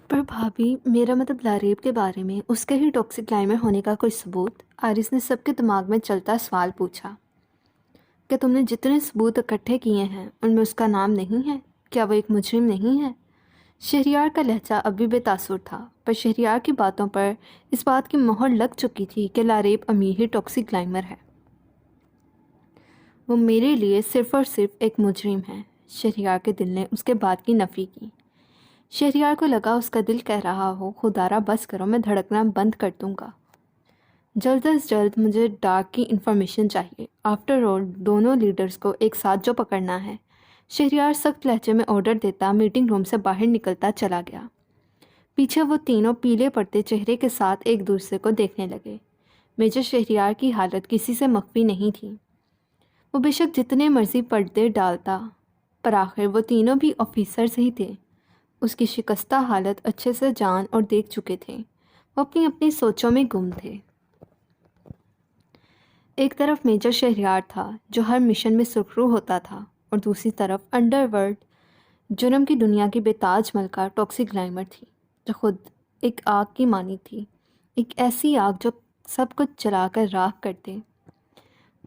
پر بھابھی، میرا مطلب لاریب کے بارے میں اس کے ہی ٹاکسیگلائمر ہونے کا کوئی ثبوت؟ عارض نے سب کے دماغ میں چلتا سوال پوچھا۔ کیا تم نے جتنے ثبوت اکٹھے کیے ہیں ان میں اس کا نام نہیں ہے؟ کیا وہ ایک مجرم نہیں ہے؟ شہریار کا لہجہ اب بھی بے تاثر تھا، پر شہریار کی باتوں پر اس بات کی مہر لگ چکی تھی کہ لاریب امیر ہی ٹاکسیگلائمر ہے۔ وہ میرے لیے صرف اور صرف ایک مجرم ہے۔ شہریار کے دل نے اس کے بات کی نفی کی۔ شہریار کو لگا اس کا دل کہہ رہا ہو، خدارا بس کرو، میں دھڑکنا بند کر دوں گا۔ جلد از جلد مجھے ڈاک کی انفارمیشن چاہیے۔ آفٹر آل دونوں لیڈرز کو ایک ساتھ جو پکڑنا ہے۔ شہریار سخت لہجے میں آرڈر دیتا میٹنگ روم سے باہر نکلتا چلا گیا۔ پیچھے وہ تینوں پیلے پڑتے چہرے کے ساتھ ایک دوسرے کو دیکھنے لگے۔ میجر شہریار کی حالت کسی سے مخفی نہیں تھی۔ وہ بے شک جتنے مرضی پردے ڈالتا، پر آخر وہ تینوں بھی آفیسرز ہی تھے۔ اس کی شکستہ حالت اچھے سے جان اور دیکھ چکے تھے۔ وہ اپنی اپنی سوچوں میں گم تھے۔ ایک طرف میجر شہریار تھا جو ہر مشن میں سرخرو ہوتا تھا، اور دوسری طرف انڈر ورلڈ جرم کی دنیا کی بے تاج ملکہ ٹاکسیگلائمر تھی، جو خود ایک آگ کی مانند تھی، ایک ایسی آگ جو سب کچھ جلا کر راکھ کر دے۔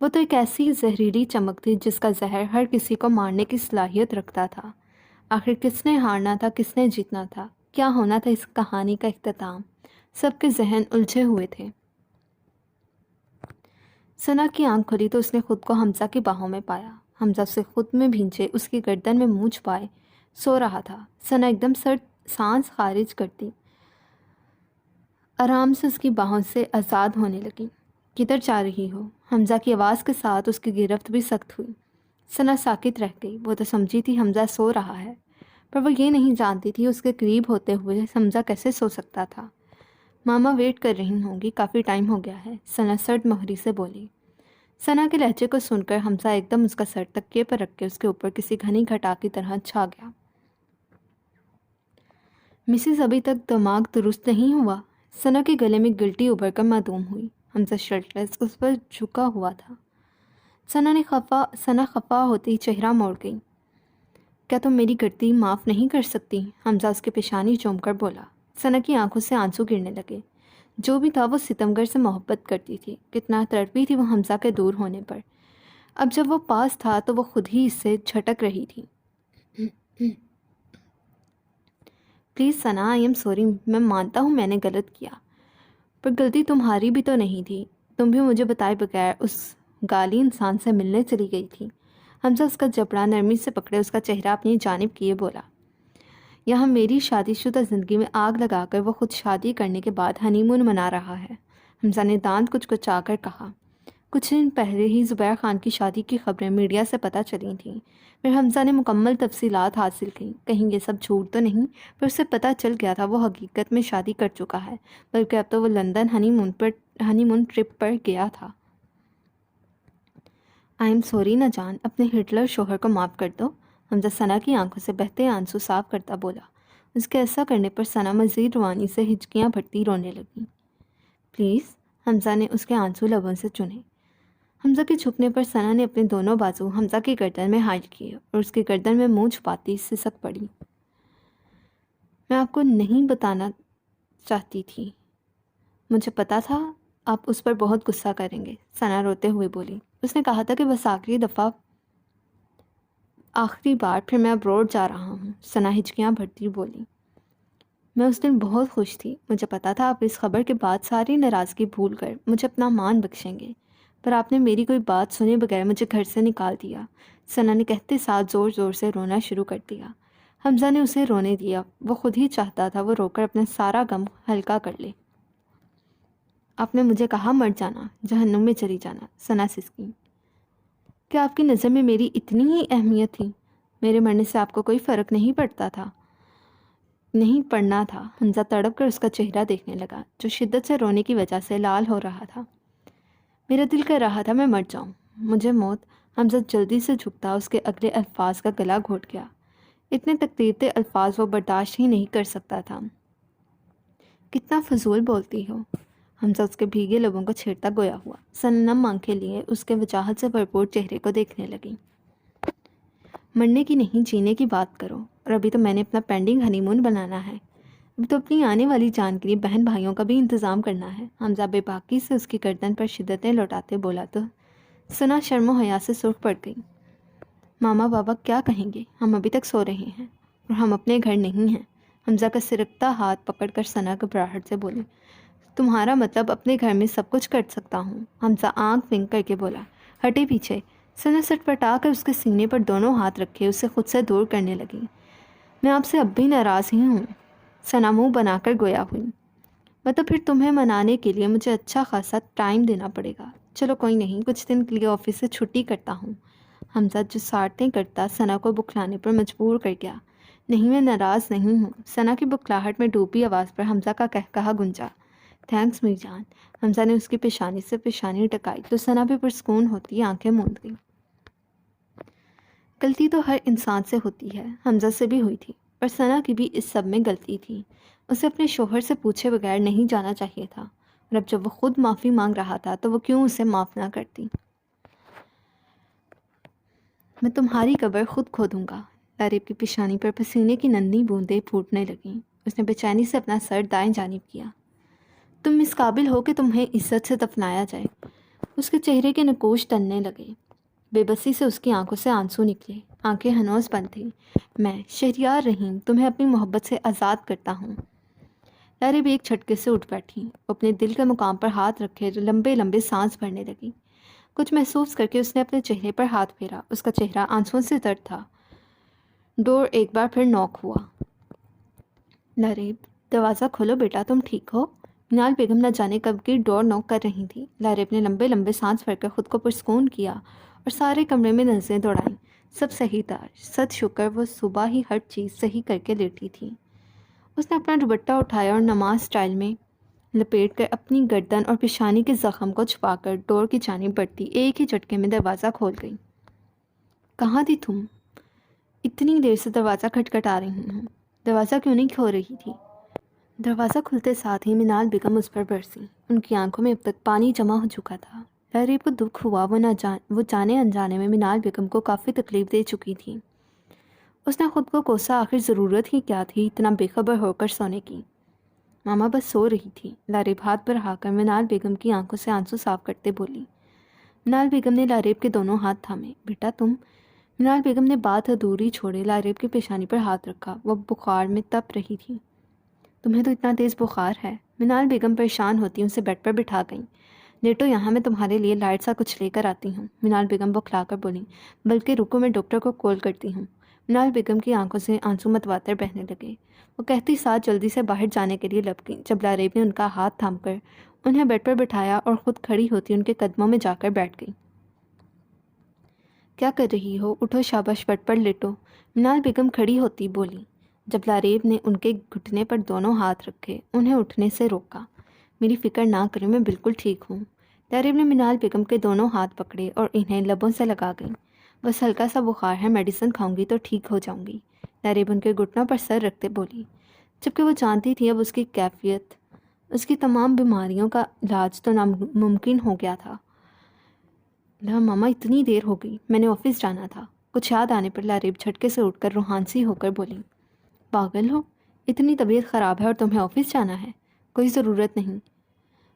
وہ تو ایک ایسی زہریلی چمک تھی جس کا زہر ہر کسی کو مارنے کی صلاحیت رکھتا تھا۔ آخر کس نے ہارنا تھا، کس نے جیتنا تھا، کیا ہونا تھا اس کہانی کا اختتام؟ سب کے ذہن الجھے ہوئے تھے۔ ثنا کی آنکھ کھلی تو اس نے خود کو حمزہ کی باہوں میں پایا۔ حمزہ اسے خود میں بھینچے اس کی گردن میں منہ چھپائے سو رہا تھا۔ ثنا ایک دم سانس خارج کرتی آرام سے اس کی باہوں سے آزاد ہونے لگی۔ کدھر جا رہی ہو؟ حمزہ کی آواز کے ساتھ اس کی گرفت بھی سخت ہوئی۔ ثنا ساکت رہ گئی۔ وہ تو سمجھی تھی حمزہ سو رہا ہے، پر وہ یہ نہیں جانتی تھی اس کے قریب ہوتے ہوئے حمزہ کیسے سو سکتا تھا۔ ماما ویٹ کر رہی ہوں گی، کافی ٹائم ہو گیا ہے، ثنا سرد مہری سے بولی۔ ثنا کے لہجے کو سن کر حمزہ ایک دم اس کا سر تکیے پر رکھ کے اس کے اوپر کسی گھنی گھٹا کی طرح چھا گیا۔ مسز ابھی تک دماغ درست نہیں ہوا؟ ثنا کے گلے میں گلٹی ابھر کر معدوم ہوئی۔ حمزہ شرٹ لیس اس پر جھکا ہوا تھا۔ ثنا خفا ہوتی چہرہ موڑ گئی۔ کیا تم میری غلطی معاف نہیں کر سکتی؟ حمزہ اس کے پیشانی چوم کر بولا۔ ثنا کی آنکھوں سے آنسو گرنے لگے۔ جو بھی تھا وہ ستمگر سے محبت کرتی تھی، کتنا تڑپی تھی وہ حمزہ کے دور ہونے پر۔ اب جب وہ پاس تھا تو وہ خود ہی اس سے جھٹک رہی تھی۔ Please Sana, I am sorry, میں مانتا ہوں میں نے غلط کیا، پر غلطی تمہاری بھی تو نہیں تھی۔ تم بھی مجھے بتائے بغیر اس گالی انسان سے ملنے چلی گئی تھی۔ حمزہ اس کا جبڑا نرمی سے پکڑے اس کا چہرہ اپنی جانب کیے بولا۔ یہاں میری شادی شدہ زندگی میں آگ لگا کر وہ خود شادی کرنے کے بعد ہنی مون منا رہا ہے۔ حمزہ نے دانت کچھ کچا کر کہا۔ کچھ دن پہلے ہی زبیر خان کی شادی کی خبریں میڈیا سے پتہ چلی تھیں۔ پھر حمزہ نے مکمل تفصیلات حاصل کیں، کہیں یہ سب جھوٹ تو نہیں، پھر اسے پتہ چل گیا تھا وہ حقیقت میں شادی کر چکا ہے، بلکہ اب تو وہ لندن ہنی مون ٹرپ پر گیا تھا۔ آئی ایم سوری نا جان، اپنے ہٹلر شوہر کو معاف کر دو، حمزہ ثنا کی آنکھوں سے بہتے آنسو صاف کرتا بولا۔ اس کے ایسا کرنے پر ثنا مزید روانی سے ہچکیاں بھرتی رونے لگی۔ پلیز، حمزہ نے اس کے آنسو لبوں سے چنے۔ حمزہ کے جھکنے پر ثنا نے اپنے دونوں بازو حمزہ کی گردن میں حائل کیے اور اس کی گردن میں منہ چھپاتی سسک پڑی۔ میں آپ کو نہیں بتانا چاہتی تھی، مجھے پتا تھا آپ اس پر بہت غصہ کریں گے، ثنا روتے ہوئے بولی۔ اس نے کہا تھا کہ بس آخری بار پھر میں اب روڈ جا رہا ہوں، ثنا ہچکیاں بھرتی بولی۔ میں اس دن بہت خوش تھی، مجھے پتا تھا آپ اس خبر کے بعد ساری ناراضگی بھول کر مجھے اپنا مان بخشیں گے، پر آپ نے میری کوئی بات سنے بغیر مجھے گھر سے نکال دیا، ثنا نے کہتے ساتھ زور زور سے رونا شروع کر دیا۔ حمزہ نے اسے رونے دیا، وہ خود ہی چاہتا تھا وہ رو کر اپنا سارا غم ہلکا کر لے۔ آپ نے مجھے کہا مر جانا، جہنم میں چلی جانا، ثنا سسکی۔ کیا آپ کی نظر میں میری اتنی ہی اہمیت تھی؟ میرے مرنے سے آپ کو کوئی فرق نہیں پڑنا تھا۔ حمزہ تڑپ کر اس کا چہرہ دیکھنے لگا، جو شدت سے رونے کی وجہ سے لال ہو رہا تھا۔ میرا دل کر رہا تھا میں مر جاؤں، مجھے موت۔ حمزہ جلدی سے جھکتا اس کے اگلے الفاظ کا گلا گھونٹ گیا۔ اتنے تکلیف دہ الفاظ وہ برداشت ہی نہیں کر سکتا تھا۔ کتنا فضول بولتی ہو، حمزہ اس کے بھیگے لبوں کو چھیڑتا گویا ہوا۔ ثنا نم آنکھیں لیے اس کے وجاہت سے بھرپور چہرے کو دیکھنے لگی۔ مرنے کی نہیں، جینے کی بات کرو، اور ابھی تو میں نے اپنا پینڈنگ ہنی مون بنانا ہے، ابھی تو اپنی آنے والی جان کے لیے بہن بھائیوں کا بھی انتظام کرنا ہے۔ حمزہ بے باکی سے اس کی گردن پر شدتیں لوٹاتے بولا تو ثنا شرم و حیا سے سرخ پڑ گئی۔ ماما بابا کیا کہیں گے، ہم ابھی تک سو رہے ہیں اور ہم اپنے گھر نہیں ہیں، حمزہ کا سرکتا ہاتھ پکڑ کر ثنا گھبراہٹ سے بولی۔ تمہارا مطلب اپنے گھر میں سب کچھ کر سکتا ہوں، حمزہ آنکھ ونک کر کے بولا۔ ہٹے پیچھے، ثنا سٹ پٹا کر اس کے سینے پر دونوں ہاتھ رکھے اسے خود سے دور کرنے لگی۔ میں آپ سے اب بھی ناراض ہی ہوں، ثنا منہ بنا کر گویا ہوئی۔ مطلب پھر تمہیں منانے کے لیے مجھے اچھا خاصا ٹائم دینا پڑے گا۔ چلو کوئی نہیں، کچھ دن کے لیے آفس سے چھٹی کرتا ہوں۔ حمزہ جو ساڑتیں کرتا ثنا کو بکھلانے پر مجبور کر گیا۔ نہیں، میں ناراض نہیں ہوں، ثنا کی بکھلاہٹ میں ڈوبی آواز پر حمزہ کا کہا گونجا۔ تھینکس میری جان۔ حمزہ نے اس کی پیشانی سے پیشانی ٹکائی تو ثنا بھی پرسکون ہوتی آنکھیں موند گئی۔ غلطی تو ہر انسان سے ہوتی ہے، حمزہ سے بھی ہوئی تھی، پر ثنا کی بھی اس سب میں غلطی تھی۔ اسے اپنے شوہر سے پوچھے بغیر نہیں جانا چاہیے تھا، اور اب جب وہ خود معافی مانگ رہا تھا تو وہ کیوں اسے معاف نہ کرتی۔ میں تمہاری قبر خود کھودوں گا۔ لاریب کی پیشانی پر پسینے کی ننھی بوندیں پھوٹنے لگیں۔ اس نے بے چینی سے اپنا سر دائیں جانب کیا۔ تم اس قابل ہو کہ تمہیں عزت سے دفنایا جائے۔ اس کے چہرے کے نقوش تننے لگے، بے بسی سے اس کی آنکھوں سے آنسو نکلے، آنکھیں ہنوز بند تھیں۔ میں شہریار رحیم تمہیں اپنی محبت سے آزاد کرتا ہوں۔ لاریب ایک جھٹکے سے اٹھ بیٹھی، وہ اپنے دل کے مقام پر ہاتھ رکھے لمبے لمبے سانس بھرنے لگی۔ کچھ محسوس کر کے اس نے اپنے چہرے پر ہاتھ پھیرا، اس کا چہرہ آنسوؤں سے تر تھا۔ ڈور ایک بار پھر نوک ہوا۔ لاریب، دروازہ کھولو بیٹا، تم ٹھیک ہو؟ منال بیگم نہ جانے کب کی ڈور نوک کر رہی تھی۔ لاریب نے لمبے لمبے سانس بھر کر خود کو پرسکون کیا اور سارے کمرے میں نظریں دوڑائیں۔ سب صحیح تھا، صد شکر وہ صبح ہی ہر چیز صحیح کر کے لیٹی تھی۔ اس نے اپنا دوپٹہ اٹھایا اور نماز سٹائل میں لپیٹ کر اپنی گردن اور پیشانی کے زخم کو چھپا کر ڈور کی جانب بڑھتی ایک ہی جھٹکے میں دروازہ کھول گئی۔ کہاں تھی تم؟ اتنی دیر سے دروازہ کھٹکھٹا رہی ہوں، دروازہ کیوں نہیں کھول رہی تھی؟ دروازہ کھلتے ساتھ ہی منال بیگم اس پر برسی، ان کی آنکھوں میں اب تک پانی جمع ہو چکا تھا۔ لاریب کو دکھ ہوا، وہ جانے انجانے میں منال بیگم کو کافی تکلیف دے چکی تھی۔ اس نے خود کو کوسا، آخر ضرورت ہی کیا تھی اتنا بے خبر ہو کر سونے کی۔ ماما بس سو رہی تھی، لاریب ہاتھ بڑھا کر منال بیگم کی آنکھوں سے آنسو صاف کرتے بولی۔ منال بیگم نے لاریب کے دونوں ہاتھ تھامے۔ بیٹا تم، منال بیگم نے بات ادھوری چھوڑے لاریب کی پیشانی پر ہاتھ رکھا، وہ بخار میں تپ رہی تھی۔ تمہیں تو اتنا تیز بخار ہے؟ منال بیگم پریشان ہوتی اسے بیڈ پر بٹھا گئیں۔ لیٹو یہاں، میں تمہارے لیے لائٹ سا کچھ لے کر آتی ہوں، منال بیگم بکھلا کر بولی۔ بلکہ رکو، میں ڈاکٹر کو کال کرتی ہوں۔ منال بیگم کی آنکھوں سے آنسو متواتر بہنے لگے، وہ کہتی ساتھ جلدی سے باہر جانے کے لیے لپ گئی، جب لاریب نے ان کا ہاتھ تھام کر انہیں بیڈ پر بٹھایا اور خود کھڑی ہوتی ان کے قدموں میں جا کر بیٹھ گئی۔ کیا کر رہی ہو؟ اٹھو، شاباش، بیڈ پر لیٹو، منال بیگم کھڑی ہوتی بولی۔ جب لاریب نے ان کے گھٹنے پر دونوں ہاتھ رکھے انہیں اٹھنے سے روکا۔ میری فکر نہ کریں، میں بالکل ٹھیک ہوں۔ لاریب نے منال بیگم کے دونوں ہاتھ پکڑے اور انہیں لبوں سے لگا گئی۔ بس ہلکا سا بخار ہے، میڈیسن کھاؤں گی تو ٹھیک ہو جاؤں گی، لاریب ان کے گھٹنوں پر سر رکھتے بولی، جبکہ وہ جانتی تھی اب اس کی کیفیت، اس کی تمام بیماریوں کا علاج تو ناممکن ہو گیا تھا۔ ماما اتنی دیر ہو گئی، میں نے آفس جانا تھا۔ کچھ یاد آنے پر لاریب جھٹکے سے اٹھ کر روحانسی ہو کر بولی، پاگل ہو؟ اتنی طبیعت خراب ہے اور تمہیں آفس جانا ہے؟ کوئی ضرورت نہیں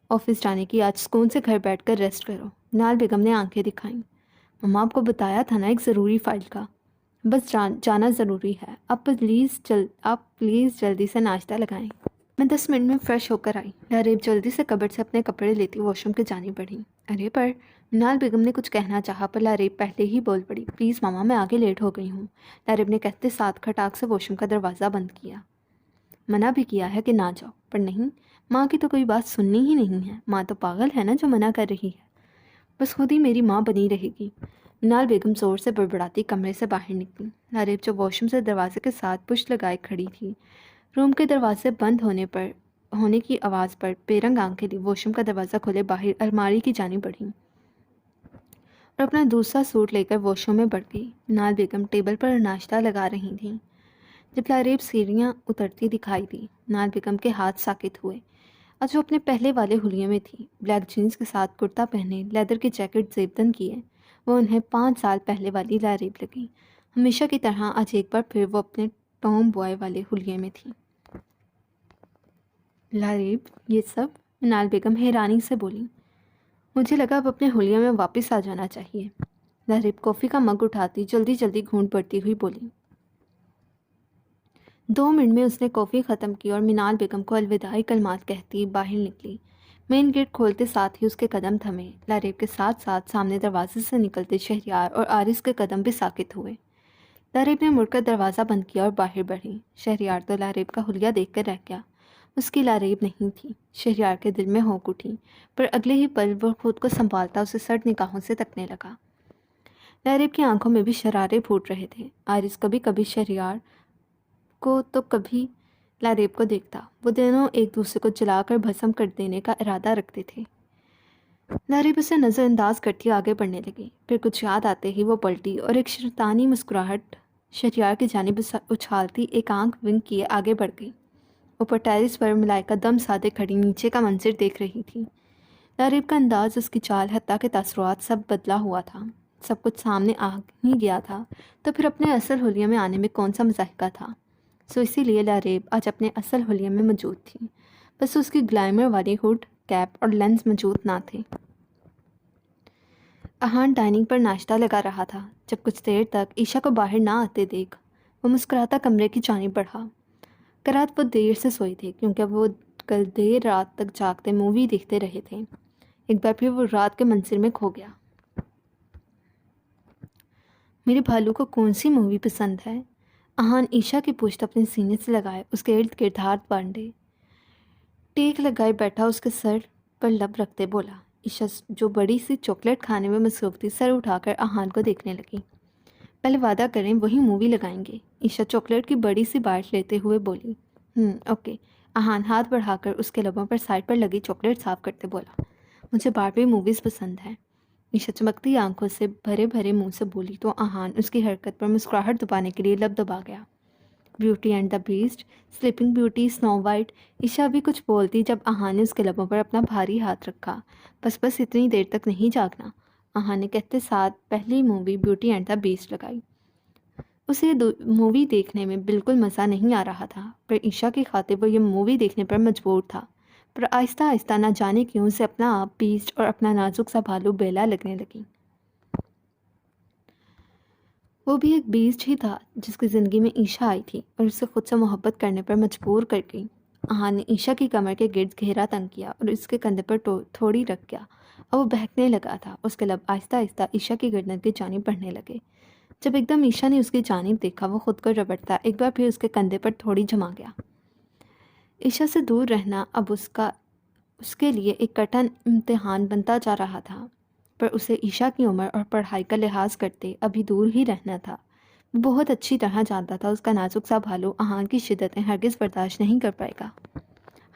آفس جانے کی، آج سکون سے گھر بیٹھ کر ریسٹ کرو۔ منال بیگم نے آنکھیں دکھائیں۔ ماما آپ کو بتایا تھا نا ایک ضروری فائل کا، بس جانا ضروری ہے۔ آپ پلیز جلدی سے ناشتہ لگائیں، میں 10 منٹ میں فریش ہو کر آئی۔ لاریب جلدی سے کبرڈ سے اپنے کپڑے لیتی واش روم کی جانب بڑھی۔ ارے پر منال بیگم نے کچھ کہنا چاہا پر لاریب پہلے ہی بول پڑی، پلیز ماما میں آگے لیٹ ہو گئی ہوں۔ لاریب نے کہتے ساتھ کھٹاک سے واش روم کا دروازہ بند کیا۔ منع بھی کیا ہے کہ نہ جاؤ، پر نہیں، ماں کی تو کوئی بات سننی ہی نہیں ہے، ماں تو پاگل ہے نا جو منع کر رہی ہے، بس خود ہی میری ماں بنی رہے گی۔ منال بیگم زور سے بڑبڑاتی کمرے سے باہر نکلی۔ لاریب جو واش روم سے دروازے کے ساتھ پشت لگائے کھڑی تھی، روم کے دروازے بند ہونے کی آواز پر بے رنگ آنکھیں لی واش روم کا دروازہ کھولے باہر الماری کی جانب بڑھی اور اپنا دوسرا سوٹ لے کر واش روم میں بڑھ گئی۔ منال بیگم ٹیبل پر ناشتہ لگا رہی تھیں جب لاریب سیڑھیاں اترتی دکھائی دی۔ منال بیگم کے ہاتھ ساکت ہوئے۔ آج وہ اپنے پہلے والے حلیے میں تھی، بلیک جینس کے ساتھ کرتا پہنے، لیدر کی جیکٹ زیبدن کیے۔ وہ انہیں 5 سال پہلے والی لاریب لگی۔ ہمیشہ کی طرح آج ایک بار پھر وہ اپنے ٹام بوائے والے حلیے میں تھی۔ لاریب یہ سب؟ منال بیگم حیرانی سے بولی۔ مجھے لگا اب اپنے حلیے میں واپس آ جانا چاہیے۔ لاریب کافی کا مگ اٹھاتی جلدی گھونٹ بڑھتی ہوئی بولی۔ 2 منٹ میں اس نے کافی ختم کی اور منال بیگم کو الوداعی کلمات کہتی باہر نکلی۔ مین گیٹ کھولتے ساتھ ہی اس کے قدم تھمے۔ لاریب کے ساتھ ساتھ سامنے دروازے سے نکلتے شہریار اور عارض کے قدم بھی ساکت ہوئے۔ لاریب نے مڑ کر دروازہ بند کیا اور باہر بڑھی۔ شہریار تو لاریب کا حلیہ دیکھ کر رہ گیا۔ اس کی لاریب نہیں تھی۔ شہریار کے دل میں ہونک اٹھی، پر اگلے ہی پل وہ خود کو سنبھالتا اسے سرد نگاہوں سے تکنے لگا۔ لاریب کی آنکھوں میں بھی شرارے پھوٹ رہے تھے۔ عارض کبھی کبھی شہریار کو تو کبھی لاریب کو دیکھتا۔ وہ دونوں ایک دوسرے کو جلا کر بھسم کر دینے کا ارادہ رکھتے تھے۔ لاریب اسے نظر انداز کرتی آگے بڑھنے لگی، پھر کچھ یاد آتے ہی وہ پلٹی اور ایک شیطانی مسکراہٹ شہریار کی جانب اچھالتی ایک آنکھ ونک کیے آگے بڑھ گئی۔ اوپر ٹیرس پر ملائکہ دم سادے کھڑی نیچے کا منظر دیکھ رہی تھی۔ لاریب کا انداز، اس کی چال، حتیٰ کہ تاثرات سب بدلا ہوا تھا۔ سب کچھ سامنے آ ہی گیا تھا تو پھر اپنے اصل حلیے میں آنے میں کون سا مضحکہ تھا؟ اسی لیے لاریب آج اپنے اصل حلیے میں موجود تھی، بس اس کی گلائمر والی ہوڈ، کیپ اور لینس موجود نہ تھے۔ احان ڈائننگ پر ناشتہ لگا رہا تھا جب کچھ دیر تک عیشا کو باہر نہ آتے دیکھ وہ مسکراتا کمرے کی جانب بڑھا۔ کل رات وہ دیر سے سوئے تھے کیونکہ وہ کل دیر رات تک جاگتے مووی دیکھتے رہے تھے۔ ایک بار پھر وہ رات کے منظر میں کھو گیا۔ میرے بھالو کو کون سی مووی پسند ہے؟ احان عیشا کی پشت اپنے سینے سے لگائے اس کے ارد گرد ہاتھ باندھے ٹیک لگائے بیٹھا اس کے سر پر لب رکھتے بولا۔ عیشا جو بڑی سی چاکلیٹ کھانے میں مصروف تھی سر اٹھا کر احان کو دیکھنے لگی۔ پہلے وعدہ کریں وہی مووی لگائیں گے، عیشا چاکلیٹ کی بڑی سی بائٹ لیتے ہوئے بولی۔ اوکے، احان ہاتھ بڑھا کر اس کے لبوں پر سائڈ پر لگی چاکلیٹ صاف کرتے بولا۔ مجھے باربی موویز پسند ہیں۔ عیشا چمکتی آنکھوں سے بھرے منہ سے بولی تو احان اس کی حرکت پر مسکراہٹ دبانے کے لیے لب دبا گیا۔ Beauty and the best, sleeping beauty, سنو وائٹ، عیشا بھی کچھ بولتی جب احان نے اس کے لبوں پر اپنا بھاری ہاتھ رکھا۔ بس اتنی دیر تک نہیں جاگنا، احان نے کہتے ساتھ پہلی movie beauty and the best لگائی۔ اسے مووی دیکھنے میں بالکل مزہ نہیں آ رہا تھا، پر عیشا کی خاطر وہ یہ مووی دیکھنے پر مجبور تھا۔ پر آہستہ آہستہ نہ جانے کیوں اسے اپنا آپ بیسٹ اور اپنا نازک سا بھالو بیلا لگنے لگی۔ وہ بھی ایک بیسٹ ہی تھا جس کی زندگی میں عیشا آئی تھی اور اسے خود سے محبت کرنے پر مجبور کر گئی۔ احان نے عیشا کی کمر کے گرد گھیرا تنگ کیا اور اس کے کندھے پر تھوڑی رکھ گیا اور وہ بہکنے لگا تھا۔ اس کے لب آہستہ آہستہ عیشا کی گردن کی جانب بڑھنے لگے۔ جب ایک دم عیشا نے اس کی جانب دیکھا وہ خود کو ربڑتا ایک بار پھر اس کے کندھے پر تھوڑی جما گیا۔ عیشا سے دور رہنا اب اس کا اس کے لیے ایک کٹھن امتحان بنتا جا رہا تھا، پر اسے عشا کی عمر اور پڑھائی کا لحاظ کرتے ابھی دور ہی رہنا تھا۔ وہ بہت اچھی طرح جانتا تھا اس کا نازک سا بھالو اہان کی شدتیں ہرگز برداشت نہیں کر پائے گا۔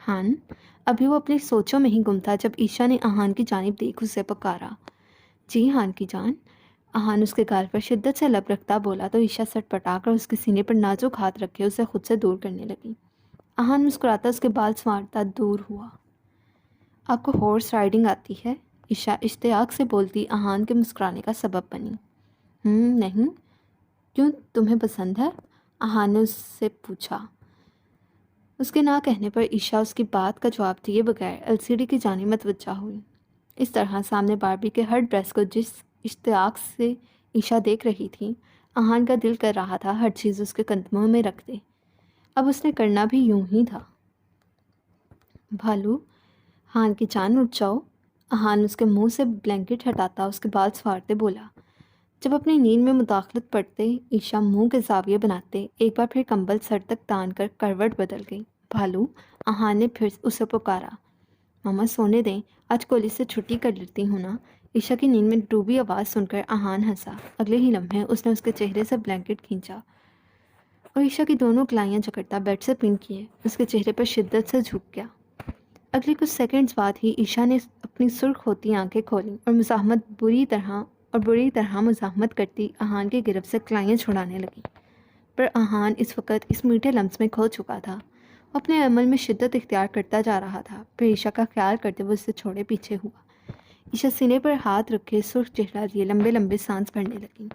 ہان ابھی وہ اپنی سوچوں میں ہی گم تھا جب عشا نے اہان کی جانب دیکھ اسے پکارا۔ جی ہان کی جان۔ اہان اس کے گال پر شدت سے لب رکھتا بولا تو عشا سٹ پٹا کر اس کے سینے پر نازک ہاتھ رکھے اسے خود سے دور کرنے لگی۔ اہان مسکراتا اس کے بال سنوارتا دور ہوا۔ آپ کو ہارس رائڈنگ آتی ہے؟ عشا اشتیاق سے بولتی اہان کے مسکرانے کا سبب بنی۔ نہیں، کیوں، تمہیں پسند ہے؟ اہان نے اس سے پوچھا۔ اس کے نہ کہنے پر عشا اس کی بات کا جواب دیے بغیر LCD کی جانب متوجہ ہوئی۔ اس طرح سامنے باربی کے ہر ڈریس کو جس اشتیاق سے عشا دیکھ رہی تھی، اہان کا دل کر رہا تھا ہر چیز اس کے قدموں میں رکھ دے۔ اب اس نے کرنا بھی یوں ہی تھا۔ بھالو، ہان کی جان اٹھ جاؤ۔ اہان اس کے منہ سے بلینکٹ ہٹاتا اس کے بال سنوارتے بولا۔ جب اپنی نیند میں مداخلت پڑتے عشا منہ کے زاویے بناتے ایک بار پھر کمبل سر تک تان کر کروٹ بدل گئی۔ بھالو، اہان نے پھر اسے پکارا۔ ماما سونے دیں، آج کالج سے چھٹی کر لیتی ہوں نا۔ عشا کی نیند میں ڈوبی آواز سن کر اہان ہنسا۔ اگلے ہی لمحے اس نے اس کے چہرے سے بلینکٹ کھینچا اور عشا کی دونوں کلائیاں جکڑتا بیڈ سے پن کیے اس کے چہرے پر شدت سے جھک گیا۔ اگلے کچھ سیکنڈز بعد ہی عشا نے اپنی سرخ ہوتی آنکھیں کھولیں اور بری طرح مزاحمت کرتی اہان کی گرفت سے کلائیاں چھڑانے لگی۔ پر اہان اس وقت اس میٹھے لمس میں کھو چکا تھا۔ وہ اپنے عمل میں شدت اختیار کرتا جا رہا تھا۔ پھر عشا کا خیال کرتے وہ اسے چھوڑے پیچھے ہوا۔ عشا سینے پر ہاتھ رکھے سرخ چہرہ لیے لمبے لمبے سانس بھرنے لگی۔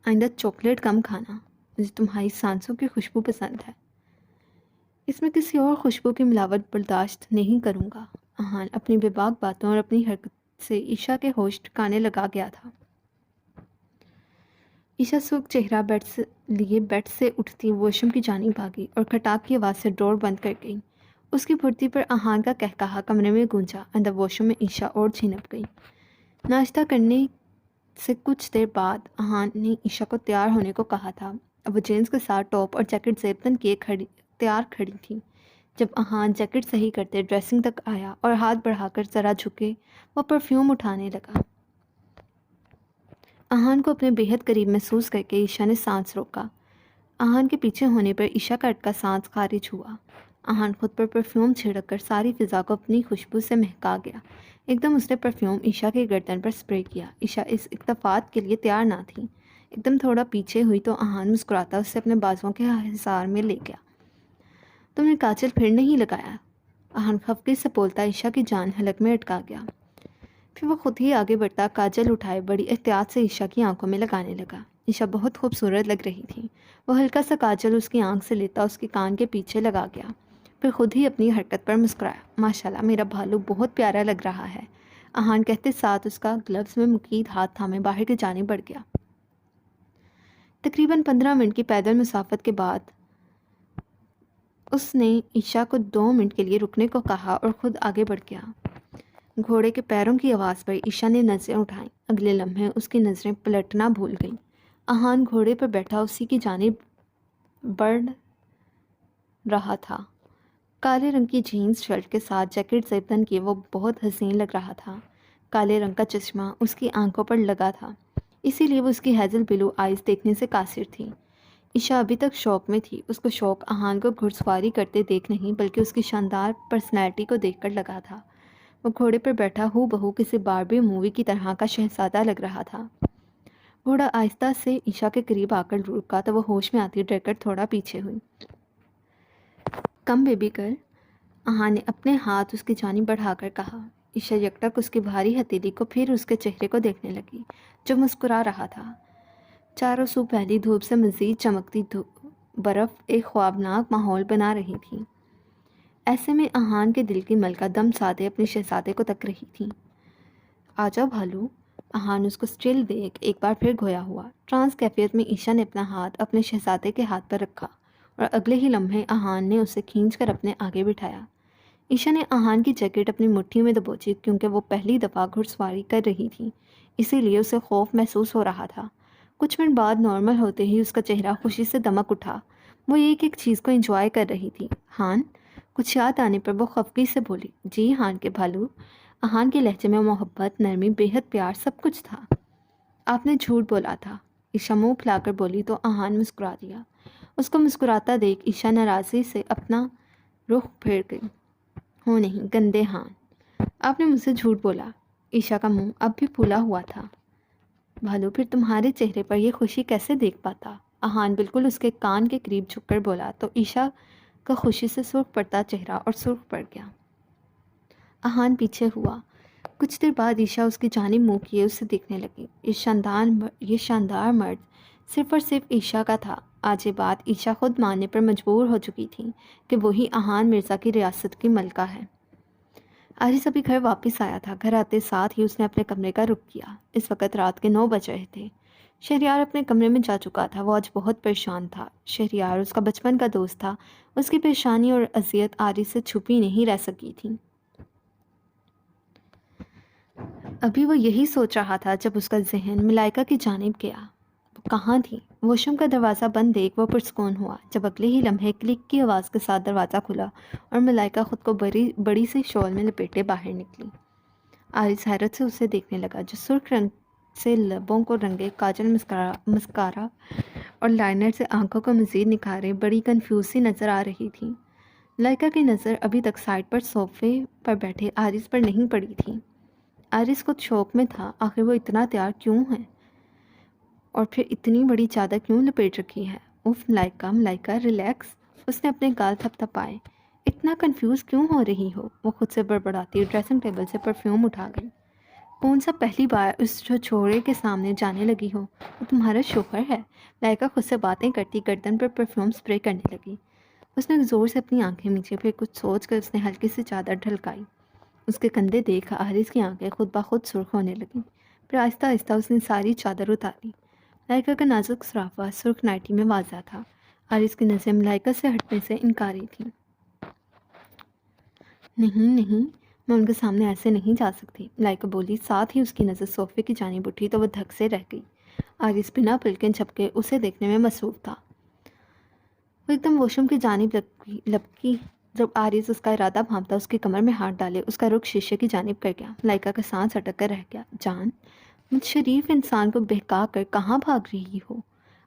آئندہ چاکلیٹ کم کھانا، مجھے تمہاری سانسوں کی خوشبو پسند ہے۔ اس میں کسی اور خوشبو کی ملاوٹ برداشت نہیں کروں گا۔ اہان اپنی بے باک باتوں اور اپنی حرکت سے عشا کے ہوش ٹھکانے لگا گیا تھا۔ عشا سرخ چہرہ بیڈ سے اٹھتی واش روم کی جانب بھاگی اور کھٹاک کی آواز سے ڈور بند کر گئی۔ اس کی پھرتی پر اہان کا کہا کمرے میں گونجا۔ اندر واش روم میں عشا اور چھنپ گئی۔ ناشتہ کرنے سے کچھ دیر بعد اہان نے عشا کو تیار ہونے کو کہا تھا۔ اب وہ جینس کے ساتھ ٹاپ اور جیکٹ زیبتن کیے تیار کھڑی تھی۔ جب اہان جیکٹ صحیح کرتے ڈریسنگ تک آیا اور ہاتھ بڑھا کر ذرا جھکے، وہ پرفیوم اٹھانے لگا۔ اہان کو اپنے بےحد قریب محسوس کر کے عشا نے سانس روکا۔ اہان کے پیچھے ہونے پر عشا کا اٹکا سانس خارج ہوا۔ اہان خود پر پرفیوم چھڑک کر ساری فضا کو اپنی خوشبو سے مہکا گیا۔ ایک دم اس نے پرفیوم عشا کے گردن پر سپرے کیا۔ عشا اس التفات کے لیے تیار نہ تھی۔ ایک دم تھوڑا پیچھے ہوئی تو اہان مسکراتا اسے اپنے بازوؤں کے حصار میں لے گیا۔ تم نے کاجل پھر نہیں لگایا؟ اہان خفگی سے بولتا عشا کی جان حلق میں اٹکا گیا۔ پھر وہ خود ہی آگے بڑھتا کاجل اٹھائے بڑی احتیاط سے عشا کی آنکھوں میں لگانے لگا۔ عشا بہت خوبصورت لگ رہی تھی۔ وہ ہلکا سا کاجل اس کی آنکھ سے لیتا اس کے کان کے پیچھے لگا گیا، پھر خود ہی اپنی حرکت پر مسکرایا۔ ماشاءاللہ، میرا بھالو بہت پیارا لگ رہا ہے، اہان کہتے ساتھ اس کا گلوز میں مقید ہاتھ تھامے باہر کی جانب بڑھ گیا۔ تقریباً 15 منٹ کی پیدل مسافت کے بعد اس نے عشا کو 2 منٹ کے لیے رکنے کو کہا اور خود آگے بڑھ گیا۔ گھوڑے کے پیروں کی آواز پر عشا نے نظریں اٹھائیں۔ اگلے لمحے اس کی نظریں پلٹنا بھول گئیں۔ اہان گھوڑے پر بیٹھا اسی کی جانب بڑھ رہا تھا۔ کالے رنگ کی جینس شرٹ کے ساتھ جیکٹ زیبتن کیے وہ بہت حسین لگ رہا تھا۔ کالے رنگ کا چشمہ اس کی آنکھوں پر لگا تھا، اسی لیے وہ اس کی ہیزل بلو آئیز دیکھنے سے قاصر تھی۔ عشا ابھی تک شوق میں تھی۔ اس کو شوق اہان کو گھڑ سواری کرتے دیکھ نہیں بلکہ اس کی شاندار پرسنالٹی کو دیکھ کر لگا تھا۔ وہ گھوڑے پر بیٹھا ہو بہو کسی باربی مووی کی طرح کا شہزادہ لگ رہا تھا۔ گھوڑا آہستہ سے عشا کے قریب آ کر رکا تو وہ ہوش میں آتی ڈر کر تھوڑا پیچھے ہوئی۔ کم بیبی گرل، اہان نے اپنے ہاتھ اس کی جانب بڑھا کر کہا۔ عشا یکٹک اس کی بھاری ہتھیلی کو پھر اس کے چہرے کو دیکھنے لگی جو مسکرا رہا تھا۔ چاروں سو پہلی دھوپ سے مزید چمکتی برف ایک خوابناک ماحول بنا رہی تھی۔ ایسے میں اہان کے دل کی ملکہ دم سادے اپنے شہزادے کو تک رہی تھی۔ آجا بھالو، اہان اس کو اسٹل دیکھ ایک بار پھر گھویا ہوا۔ ٹرانس کیفیت میں عشا نے اپنا ہاتھ اپنے شہزادے کے ہاتھ پر رکھا اور اگلے ہی لمحے اہان نے اسے کھینچ کر اپنے آگے بٹھایا۔ عشا نے اہان کی جیکٹ اپنی مٹھی میں دبوچی کیونکہ وہ پہلی دفعہ گھڑ سواری کر رہی تھی، اسی لیے اسے خوف محسوس ہو رہا تھا۔ کچھ منٹ بعد نارمل ہوتے ہی اس کا چہرہ خوشی سے دمک اٹھا۔ وہ ایک ایک چیز کو انجوائے کر رہی تھی۔ ہان، کچھ یاد آنے پر وہ خفگی سے بولی، جی ہان کے بھالو۔ اہان کے لہجے میں محبت، نرمی، بےحد پیار سب کچھ تھا۔ آپ نے جھوٹ بولا تھا، عشا منہ پھلا کر بولی تو اہان مسکرا دیا۔ اس کو مسکراتا دیکھ عشا ناراضی سے اپنا رخ پھیر گئی۔ ہو نہیں، گندے ہان، آپ نے مجھ سے جھوٹ بولا۔ عشا کا منہ اب بھی پھولا ہوا تھا۔ بھالو، پھر تمہارے چہرے پر یہ خوشی کیسے دیکھ پاتا؟ اہان بالکل اس کے کان کے قریب جھک کر بولا تو عشا کا خوشی سے سرخ پڑتا چہرہ اور سرخ پڑ گیا۔ اہان پیچھے ہوا۔ کچھ دیر بعد عشا اس کی جانب منہ کیے اسے دیکھنے لگی۔ یہ شاندار مرد صرف اور صرف عشا کا تھا۔ آج یہ بات عشا خود ماننے پر مجبور ہو چکی تھی کہ وہی اہان مرزا کی ریاست کی ملکہ ہے۔ عارض ابھی گھر واپس آیا تھا۔ گھر آتے ساتھ ہی اس نے اپنے کمرے کا رخ کیا۔ اس وقت رات کے 9 بج رہے تھے۔ شہریار اپنے کمرے میں جا چکا تھا۔ وہ آج بہت پریشان تھا۔ شہریار اس کا بچپن کا دوست تھا۔ اس کی پریشانی اور اذیت عارض سے چھپی نہیں رہ سکی تھی۔ ابھی وہ یہی سوچ رہا تھا جب اس کا ذہن ملائکہ کی جانب گیا۔ وہ کہاں تھی؟ واش روم کا دروازہ بند دیکھ وہ پرسکون ہوا جب اگلے ہی لمحے کلک کی آواز کے ساتھ دروازہ کھلا اور ملائکہ خود کو بڑی سی شال میں لپیٹے باہر نکلی۔ عارض حیرت سے اسے دیکھنے لگا جو سرخ رنگ سے لبوں کو رنگے، کاجل، مسکارا اور لائنر سے آنکھوں کو مزید نکھارے بڑی کنفیوز سی نظر آ رہی تھی۔ ملائکہ کی نظر ابھی تک سائڈ پر صوفے پر بیٹھے عارض پر نہیں پڑی تھی۔ عارض خود شوق میں تھا، آخر وہ اتنا تیار کیوں ہے اور پھر اتنی بڑی چادر کیوں لپیٹ رکھی ہے؟ اف ملائکہ ریلیکس۔ اس نے اپنے گال تھپ تھپائے۔ اتنا کنفیوز کیوں ہو رہی ہو؟ وہ خود سے بڑبڑاتی ڈریسنگ ٹیبل سے پرفیوم اٹھا گئی۔ کون سا پہلی بار اس چھوڑے کے سامنے جانے لگی ہو؟ وہ تمہارا شوہر ہے۔ ملائکہ خود سے باتیں کرتی گردن پر پرفیوم سپرے کرنے لگی۔ اس نے زور سے اپنی آنکھیں میچے، پھر کچھ سوچ کر اس نے ہلکی سی چادر ڈھلکائی۔ اس کے کندھے دیکھ عارض کی آنکھیں خود بخود سرخ ہونے لگیں۔ پھر آہستہ آہستہ اس نے ساری چادر اتاری۔ ملائکہ کا نازک سرافہ سرخ نائٹی میں واضح تھا۔ عارض کی نظریں ملائکہ سے ہٹنے سے انکاری تھیں۔ نہیں، میں ان کے سامنے ایسے نہیں جا سکتی، ملائکہ بولی۔ ساتھ ہی اس کی نظر صوفے کی جانب اٹھی تو وہ دھک سے رہ گئی۔ عارض بنا پلکیں جھپکے اسے دیکھنے میں مصروف تھا۔ وہ ایک دم واش روم کی جانب لپکی۔ جب عارض اس کا ارادہ بھانپتا اس کی کمر میں ہاتھ ڈالے، اس کا رخ شیشے کی جانب کر گیا۔ ملائکہ کا سانس اٹک کر رہ گیا۔ جان، مجھ شریف انسان کو بہکا کر کہاں بھاگ رہی ہو؟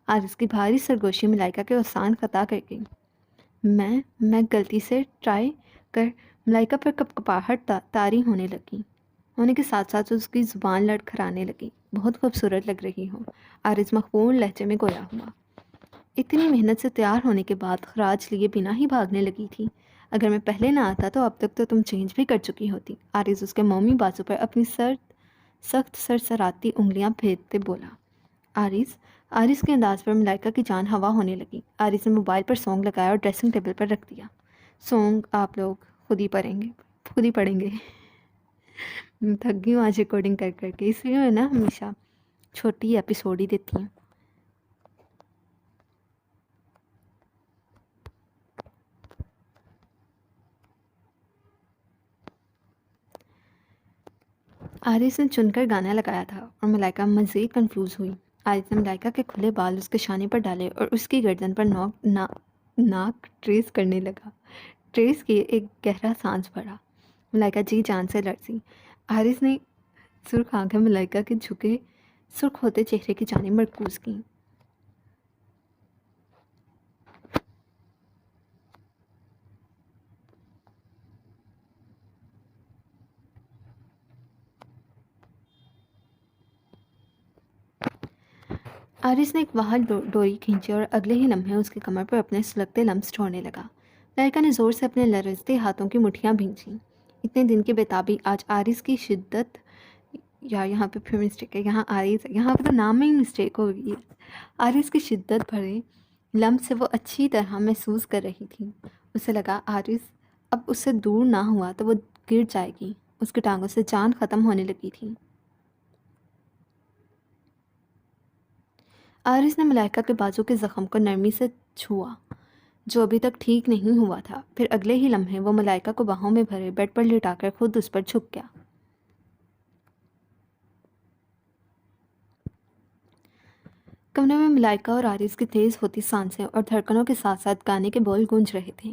عارض کی بھاری سرگوشی ملائکہ کے اوسان خطا کر گئی۔ میں غلطی سے ٹرائی کر ملائکہ پر کپکپاہٹ طاری ہونے لگی۔ ہونے کے ساتھ ساتھ اس کی زبان لڑکھڑانے لگی۔ بہت خوبصورت لگ رہی ہو، عارض مخمور لہجے میں گویا ہوا۔ اتنی محنت سے تیار ہونے کے بعد خراج لیے بنا ہی بھاگنے لگی تھی۔ اگر میں پہلے نہ آتا تو اب تک تو تم چینج بھی کر چکی ہوتی۔ عارض اس کے مومی بازو پر اپنی سخت سرسراتی انگلیاں پھیرتے بولا۔ عارض کے انداز پر ملائکہ کی جان ہوا ہونے لگی۔ عارض نے موبائل پر سونگ لگایا اور ڈریسنگ ٹیبل پر رکھ دیا۔ سونگ آپ لوگ خود ہی پڑھیں گے۔ تھک گئی ہوں آج ریکارڈنگ کر کے، اس لیے میں نا ہمیشہ چھوٹی ایپیسوڈ ہی دیتی ہوں۔ عارض نے چن کر گانا لگایا تھا اور ملائکہ مزید کنفیوز ہوئی۔ عارض نے ملائکہ کے کھلے بال اس کے شانے پر ڈالے اور اس کی گردن پر ناک ٹریس کرنے لگا۔ ٹریس کیے ایک گہرا سانس بھرا۔ ملائکہ جی جان سے لرزی۔ عارض نے سرخ آنکھیں ملائکہ کے جھکے سرخ ہوتے چہرے کی جانب مرکوز کیں۔ عارض نے ایک وہل ڈوری کھینچی اور اگلے ہی لمحے اس کی کمر پر اپنے سلگتے لمس چھوڑنے لگا۔ ملائکہ نے زور سے اپنے لرزتے ہاتھوں کی مٹھیاں بھینچیں۔ اتنے دن کی بےتابی آج عارض کی شدت، یا یہاں پہ پھر مسٹیک ہے، یہاں عارض ہے، یہاں پہ تو نام میں ہی مسٹیک ہو گئی ہے۔ عارض کی شدت بھرے لمس سے وہ اچھی طرح محسوس کر رہی تھی۔ اسے لگا عارض اب اس سے دور نہ ہوا تو وہ گر جائے گی۔ اس کی ٹانگوں سے جان ختم ہونے لگی تھی۔ عارض نے ملائکہ کے بازو کے زخم کو نرمی سے چھوا جو ابھی تک ٹھیک نہیں ہوا تھا۔ پھر اگلے ہی لمحے وہ ملائکہ کو باہوں میں بھرے بیڈ پر لٹا کر خود اس پر جھک گیا۔ کمرے میں ملائکہ اور عارض کی تیز ہوتی سانسیں اور دھڑکنوں کے ساتھ ساتھ گانے کے بول گونج رہے تھے۔